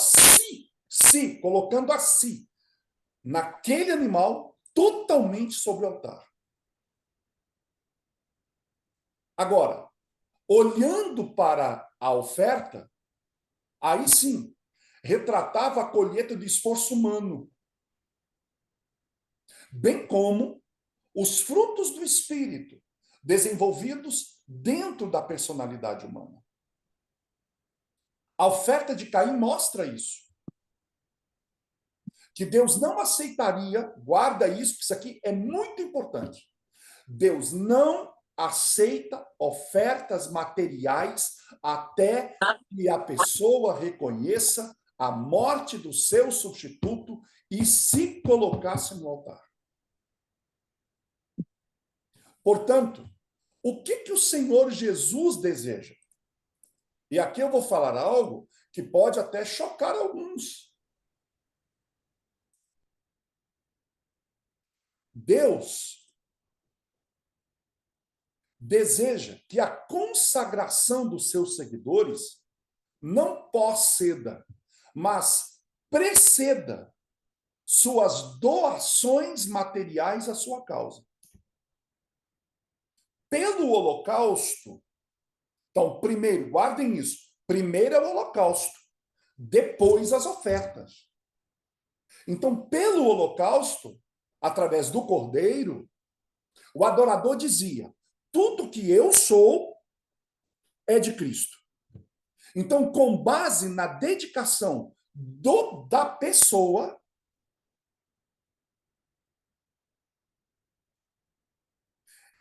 colocando a si, naquele animal, totalmente sobre o altar. Agora, olhando para a oferta, aí sim, retratava a colheita do esforço humano, bem como os frutos do espírito desenvolvidos dentro da personalidade humana. A oferta de Caim mostra isso. Que Deus não aceitaria, guarda isso, porque isso aqui é muito importante. Deus não aceita ofertas materiais até que a pessoa reconheça a morte do seu substituto e se colocasse no altar. Portanto, o que o Senhor Jesus deseja? E aqui eu vou falar algo que pode até chocar alguns. Deus deseja que a consagração dos seus seguidores não pós-ceda, mas preceda suas doações materiais à sua causa. Pelo holocausto, então, primeiro, guardem isso, primeiro é o holocausto, depois as ofertas. Então, pelo holocausto, através do cordeiro, o adorador dizia: tudo que eu sou é de Cristo. Então, com base na dedicação da pessoa,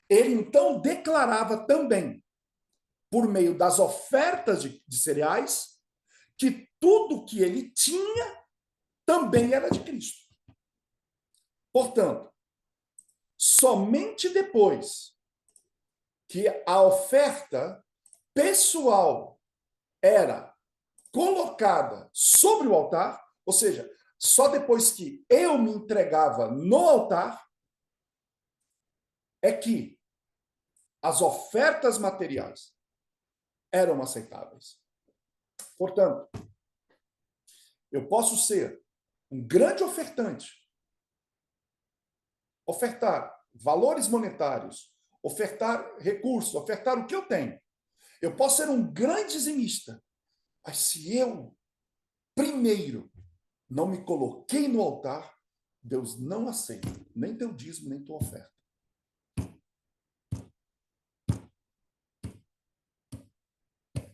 ele então declarava também, por meio das ofertas de cereais, que tudo que ele tinha também era de Cristo. Portanto, somente depois que a oferta pessoal era colocada sobre o altar, ou seja, só depois que eu me entregava no altar, é que as ofertas materiais eram aceitáveis. Portanto, eu posso ser um grande ofertante, ofertar valores monetários, ofertar recursos, ofertar o que eu tenho. Eu posso ser um grande dizimista, mas se eu, primeiro, não me coloquei no altar, Deus não aceita nem teu dízimo, nem tua oferta.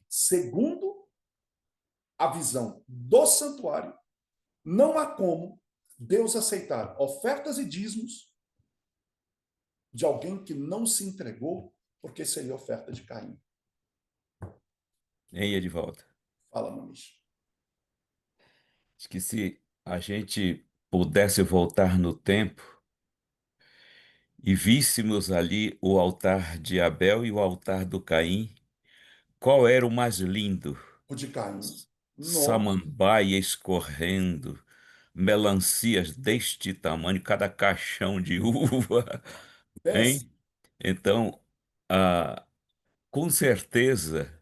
Segundo a visão do santuário, não há como Deus aceitar ofertas e dízimos de alguém que não se entregou, porque seria oferta de Caim. E aí, de volta. Fala, Maniche. Acho que se a gente pudesse voltar no tempo e víssemos ali o altar de Abel e o altar do Caim, qual era o mais lindo? O de Caim. Nossa, Samambaia escorrendo, melancias deste tamanho, cada caixão de uva, hein? pense. Então, ah, com certeza,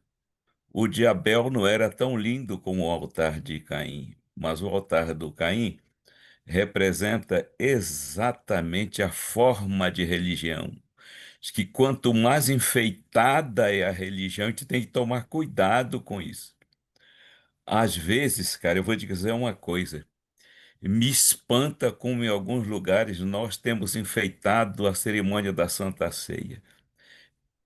o de Abel não era tão lindo como o altar de Caim, mas o altar do Caim representa exatamente a forma de religião. Diz que quanto mais enfeitada é a religião, a gente tem que tomar cuidado com isso. Às vezes, cara, eu vou te dizer uma coisa. Me espanta como em alguns lugares nós temos enfeitado a cerimônia da Santa Ceia.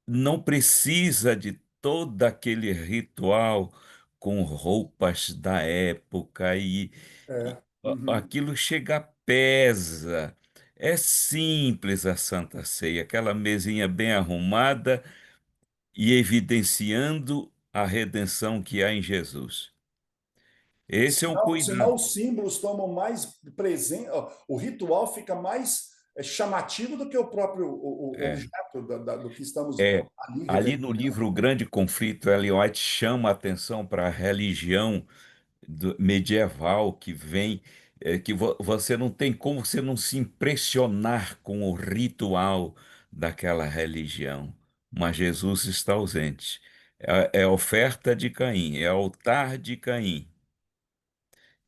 Não precisa de todo aquele ritual com roupas da época e Uhum. aquilo chega pesa. É simples a Santa Ceia, aquela mesinha bem arrumada e evidenciando a redenção que há em Jesus. Esse é um Senão cuidado. os símbolos tomam mais presente, o ritual fica mais chamativo do que o próprio o É, objeto do que estamos é, ali ali no reverendo. livro O Grande Conflito, Ellen White chama a atenção para a religião medieval que vem, que você não tem como você não se impressionar com o ritual daquela religião, mas Jesus está ausente. É a oferta de Caim, é altar de Caim.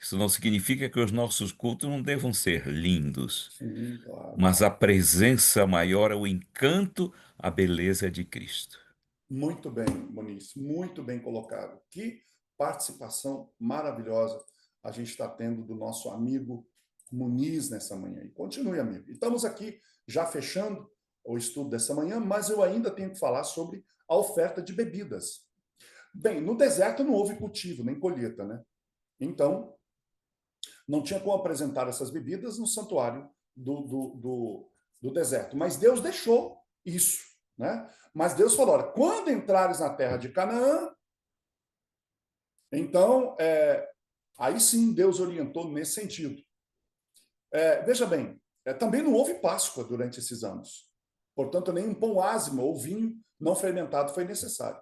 Isso não significa que os nossos cultos não devam ser lindos, Sim, claro. mas a presença maior é o encanto, a beleza de Cristo. Muito bem, Muniz, muito bem colocado. Que participação maravilhosa a gente está tendo do nosso amigo Muniz nessa manhã. E continue, amigo. Estamos aqui já fechando o estudo dessa manhã, mas eu ainda tenho que falar sobre a oferta de bebidas. Bem, no deserto não houve cultivo, nem colheita, né? Então, não tinha como apresentar essas bebidas no santuário do deserto. Mas Deus deixou isso, né? Mas Deus falou: olha, quando entrares na terra de Canaã, então, aí sim Deus orientou nesse sentido. Veja bem, também não houve Páscoa durante esses anos. Portanto, nenhum pão ázimo ou vinho não fermentado foi necessário.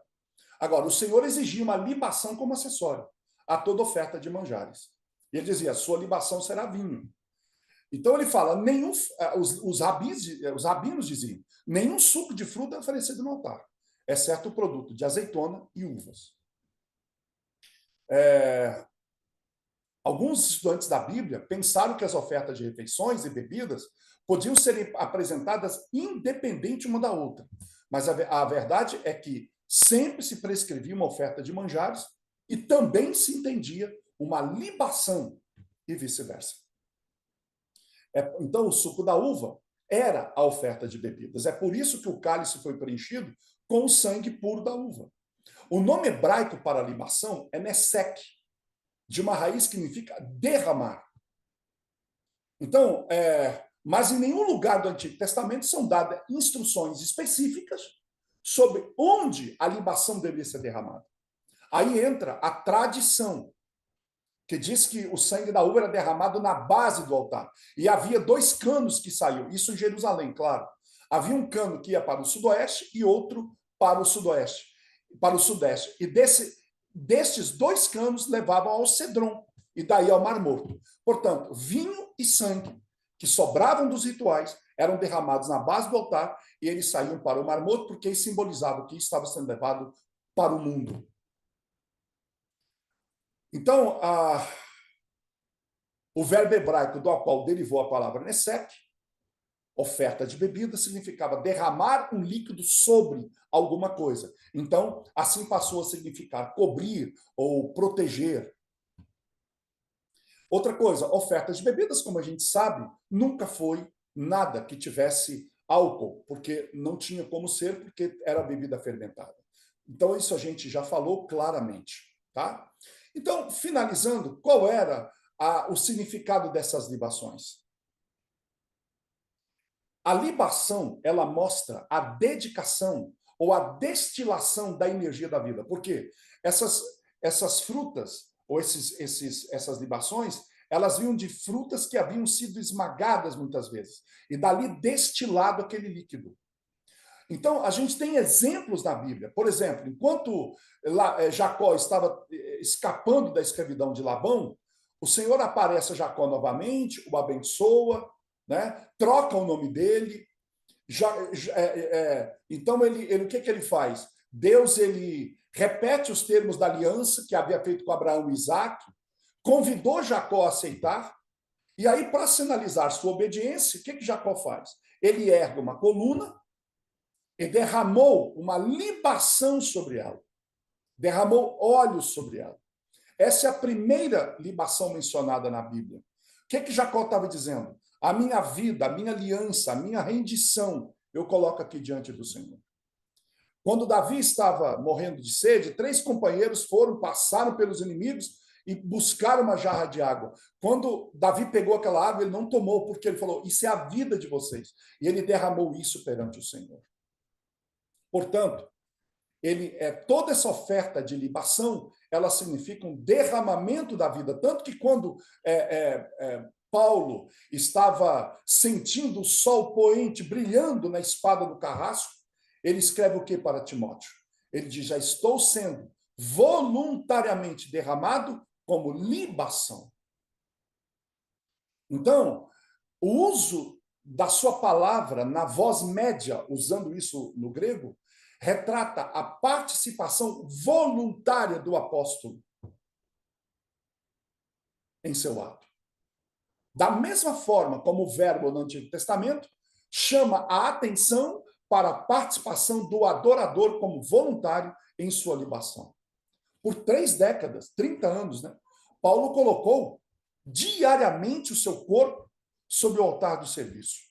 Agora, o Senhor exigia uma libação como acessório a toda oferta de manjares. E ele dizia: a sua libação será vinho. Então ele fala: nenhum, os rabinos diziam, nenhum suco de fruta é oferecido no altar, exceto o produto de azeitona e uvas. É, alguns estudantes da Bíblia pensaram que as ofertas de refeições e bebidas podiam ser apresentadas independente uma da outra. Mas a verdade é que sempre se prescrevia uma oferta de manjares e também se entendia uma libação e vice-versa. Então, o suco da uva era a oferta de bebidas. É por isso que o cálice foi preenchido com o sangue puro da uva. O nome hebraico para a libação é nesek, de uma raiz que significa derramar. Então, mas em nenhum lugar do Antigo Testamento são dadas instruções específicas sobre onde a libação deveria ser derramada. Aí entra a tradição, que diz que o sangue da uva era derramado na base do altar. E havia dois canos que saíam, isso em Jerusalém, claro. Havia um cano que ia para o sudoeste e outro para o sudoeste, para o sudeste. E destes dois canos levavam ao Cedron, e daí ao Mar Morto. Portanto, vinho e sangue que sobravam dos rituais eram derramados na base do altar e eles saíam para o Mar Morto porque isso simbolizava que estava sendo levado para o mundo. Então, o verbo hebraico do qual derivou a palavra nesek, oferta de bebida, significava derramar um líquido sobre alguma coisa. Então, assim passou a significar cobrir ou proteger. Outra coisa, oferta de bebidas, como a gente sabe, nunca foi nada que tivesse álcool, porque não tinha como ser, porque era bebida fermentada. Então, isso a gente já falou claramente, tá? Então, finalizando, qual era o significado dessas libações? A libação, ela mostra a dedicação ou a destilação da energia da vida. Por quê? Essas frutas, ou essas libações, elas vinham de frutas que haviam sido esmagadas muitas vezes, e dali destilado aquele líquido. Então, a gente tem exemplos na Bíblia. Por exemplo, enquanto Jacó estava escapando da escravidão de Labão, o Senhor aparece a Jacó novamente, o abençoa, né? Troca o nome dele, Então, o que ele faz? Deus ele repete os termos da aliança que havia feito com Abraão e Isaac, convidou Jacó a aceitar, e aí, para sinalizar sua obediência, o que Jacó faz? Ele ergue uma coluna e derramou uma libação sobre ela, derramou óleo sobre ela. Essa é a primeira libação mencionada na Bíblia. O que Jacó estava dizendo? A minha vida, a minha aliança, a minha rendição, eu coloco aqui diante do Senhor. Quando Davi estava morrendo de sede, 3 companheiros passaram pelos inimigos e buscaram uma jarra de água. Quando Davi pegou aquela água, ele não tomou, porque ele falou, isso é a vida de vocês. E ele derramou isso perante o Senhor. Portanto, toda essa oferta de libação, ela significa um derramamento da vida. Tanto que quando Paulo estava sentindo o sol poente brilhando na espada do carrasco, ele escreve o que para Timóteo? Ele diz, já estou sendo voluntariamente derramado como libação. Então, o uso da sua palavra na voz média, usando isso no grego, retrata a participação voluntária do apóstolo em seu ato. Da mesma forma como o verbo no Antigo Testamento chama a atenção para a participação do adorador como voluntário em sua libação. Por 3 décadas, 30 anos, né? Paulo colocou diariamente o seu corpo sobre o altar do serviço.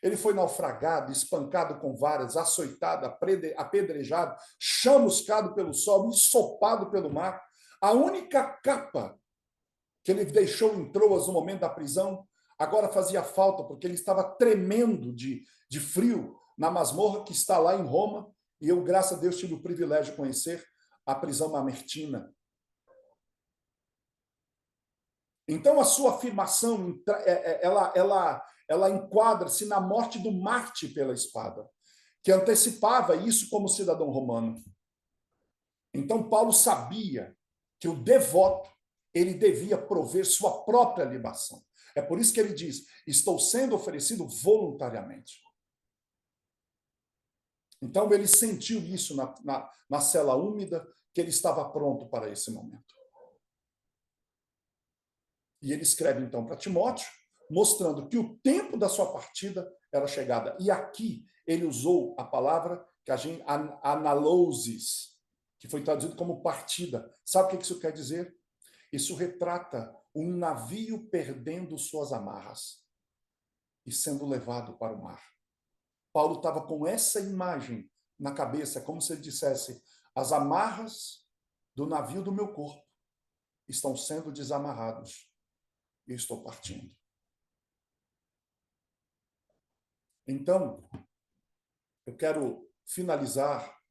Ele foi naufragado, espancado com varas, açoitado, apedrejado, chamuscado pelo sol, ensopado pelo mar. A única capa que ele deixou em Troas no momento da prisão agora fazia falta, porque ele estava tremendo de frio na masmorra que está lá em Roma, e eu, graças a Deus, tive o privilégio de conhecer a prisão mamertina. Então, a sua afirmação, ela enquadra-se na morte do Mártir pela espada, que antecipava isso como cidadão romano. Então, Paulo sabia que o devoto ele devia prover sua própria libação. É por isso que ele diz, estou sendo oferecido voluntariamente. Então, ele sentiu isso na cela úmida, que ele estava pronto para esse momento. E ele escreve, então, para Timóteo, mostrando que o tempo da sua partida era chegada. E aqui ele usou a palavra que a gente, analousis, que foi traduzido como partida. Sabe o que isso quer dizer? Isso retrata um navio perdendo suas amarras e sendo levado para o mar. Paulo estava com essa imagem na cabeça, como se ele dissesse, as amarras do navio do meu corpo estão sendo desamarrados e estou partindo. Então, eu quero finalizar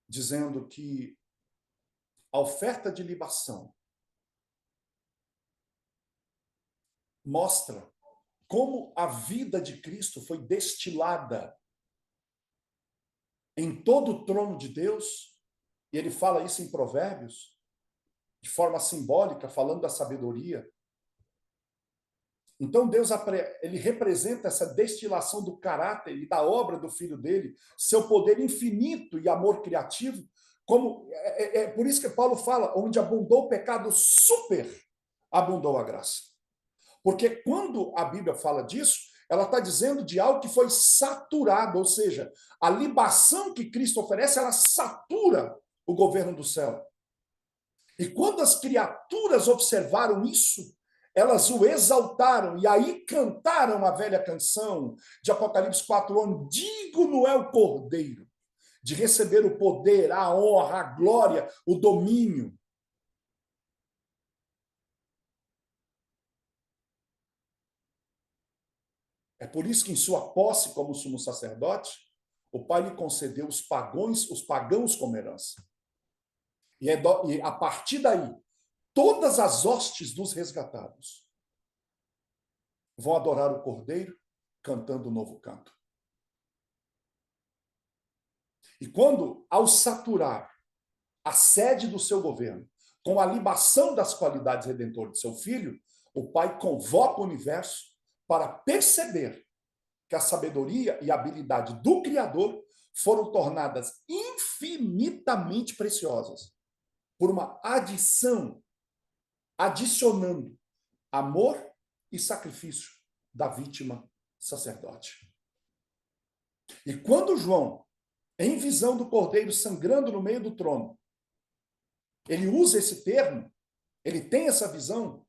dizendo que a oferta de libação mostra como a vida de Cristo foi destilada em todo o trono de Deus, e ele fala isso em Provérbios, de forma simbólica, falando da sabedoria. Então, Deus ele representa essa destilação do caráter e da obra do Filho dele, seu poder infinito e amor criativo, como por isso que Paulo fala, onde abundou o pecado, super abundou a graça. Porque quando a Bíblia fala disso, ela está dizendo de algo que foi saturado, ou seja, a libação que Cristo oferece, ela satura o governo do céu. E quando as criaturas observaram isso, elas o exaltaram, e aí cantaram a velha canção de Apocalipse 4:1, digno é o Cordeiro de receber o poder, a honra, a glória, o domínio. É por isso que em sua posse como sumo sacerdote, o Pai lhe concedeu os pagãos como herança. E a partir daí, todas as hostes dos resgatados vão adorar o Cordeiro cantando um novo canto. E quando, ao saturar a sede do seu governo com a libação das qualidades redentoras de seu Filho, o Pai convoca o universo para perceber que a sabedoria e a habilidade do Criador foram tornadas infinitamente preciosas por uma adição, adicionando amor e sacrifício da vítima sacerdote. E quando João, em visão do cordeiro sangrando no meio do trono, ele usa esse termo, ele tem essa visão,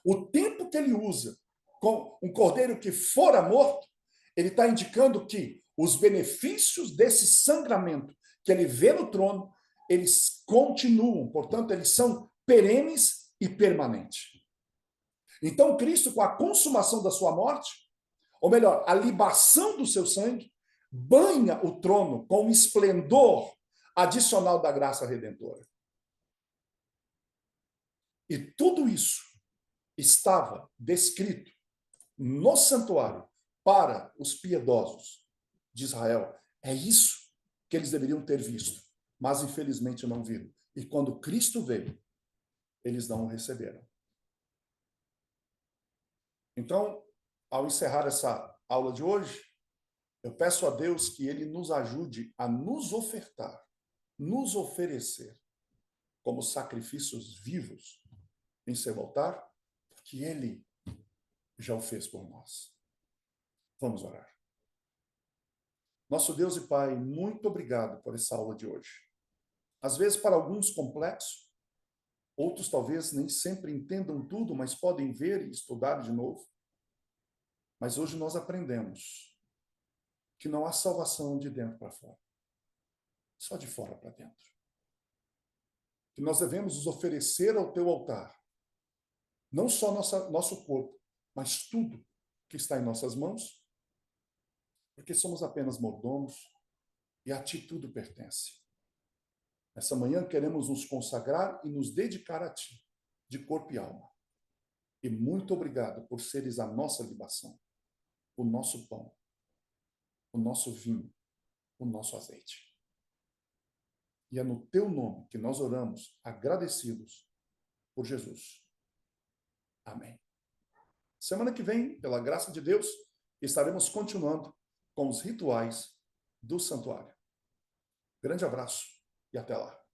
o tempo que ele usa com um cordeiro que fora morto, ele está indicando que os benefícios desse sangramento que ele vê no trono, eles continuam, portanto, eles são perenes e permanentes. Então, Cristo, com a consumação da sua morte, ou melhor, a libação do seu sangue, banha o trono com um esplendor adicional da graça redentora. E tudo isso estava descrito no santuário para os piedosos de Israel. É isso que eles deveriam ter visto, mas infelizmente não viram. E quando Cristo veio, eles não o receberam. Então, ao encerrar essa aula de hoje, eu peço a Deus que Ele nos ajude a nos ofertar, nos oferecer como sacrifícios vivos em seu altar, porque Ele já o fez por nós. Vamos orar. Nosso Deus e Pai, muito obrigado por essa aula de hoje. Às vezes, para alguns, complexo, outros talvez nem sempre entendam tudo, mas podem ver e estudar de novo. Mas hoje nós aprendemos que não há salvação de dentro para fora, só de fora para dentro. Que nós devemos nos oferecer ao teu altar, não só nosso corpo, mas tudo que está em nossas mãos, porque somos apenas mordomos e a ti tudo pertence. Nessa manhã queremos nos consagrar e nos dedicar a ti, de corpo e alma. E muito obrigado por seres a nossa libação, o nosso pão, o nosso vinho, o nosso azeite. E é no teu nome que nós oramos, agradecidos por Jesus. Amém. Semana que vem, pela graça de Deus, estaremos continuando com os rituais do santuário. Grande abraço e até lá.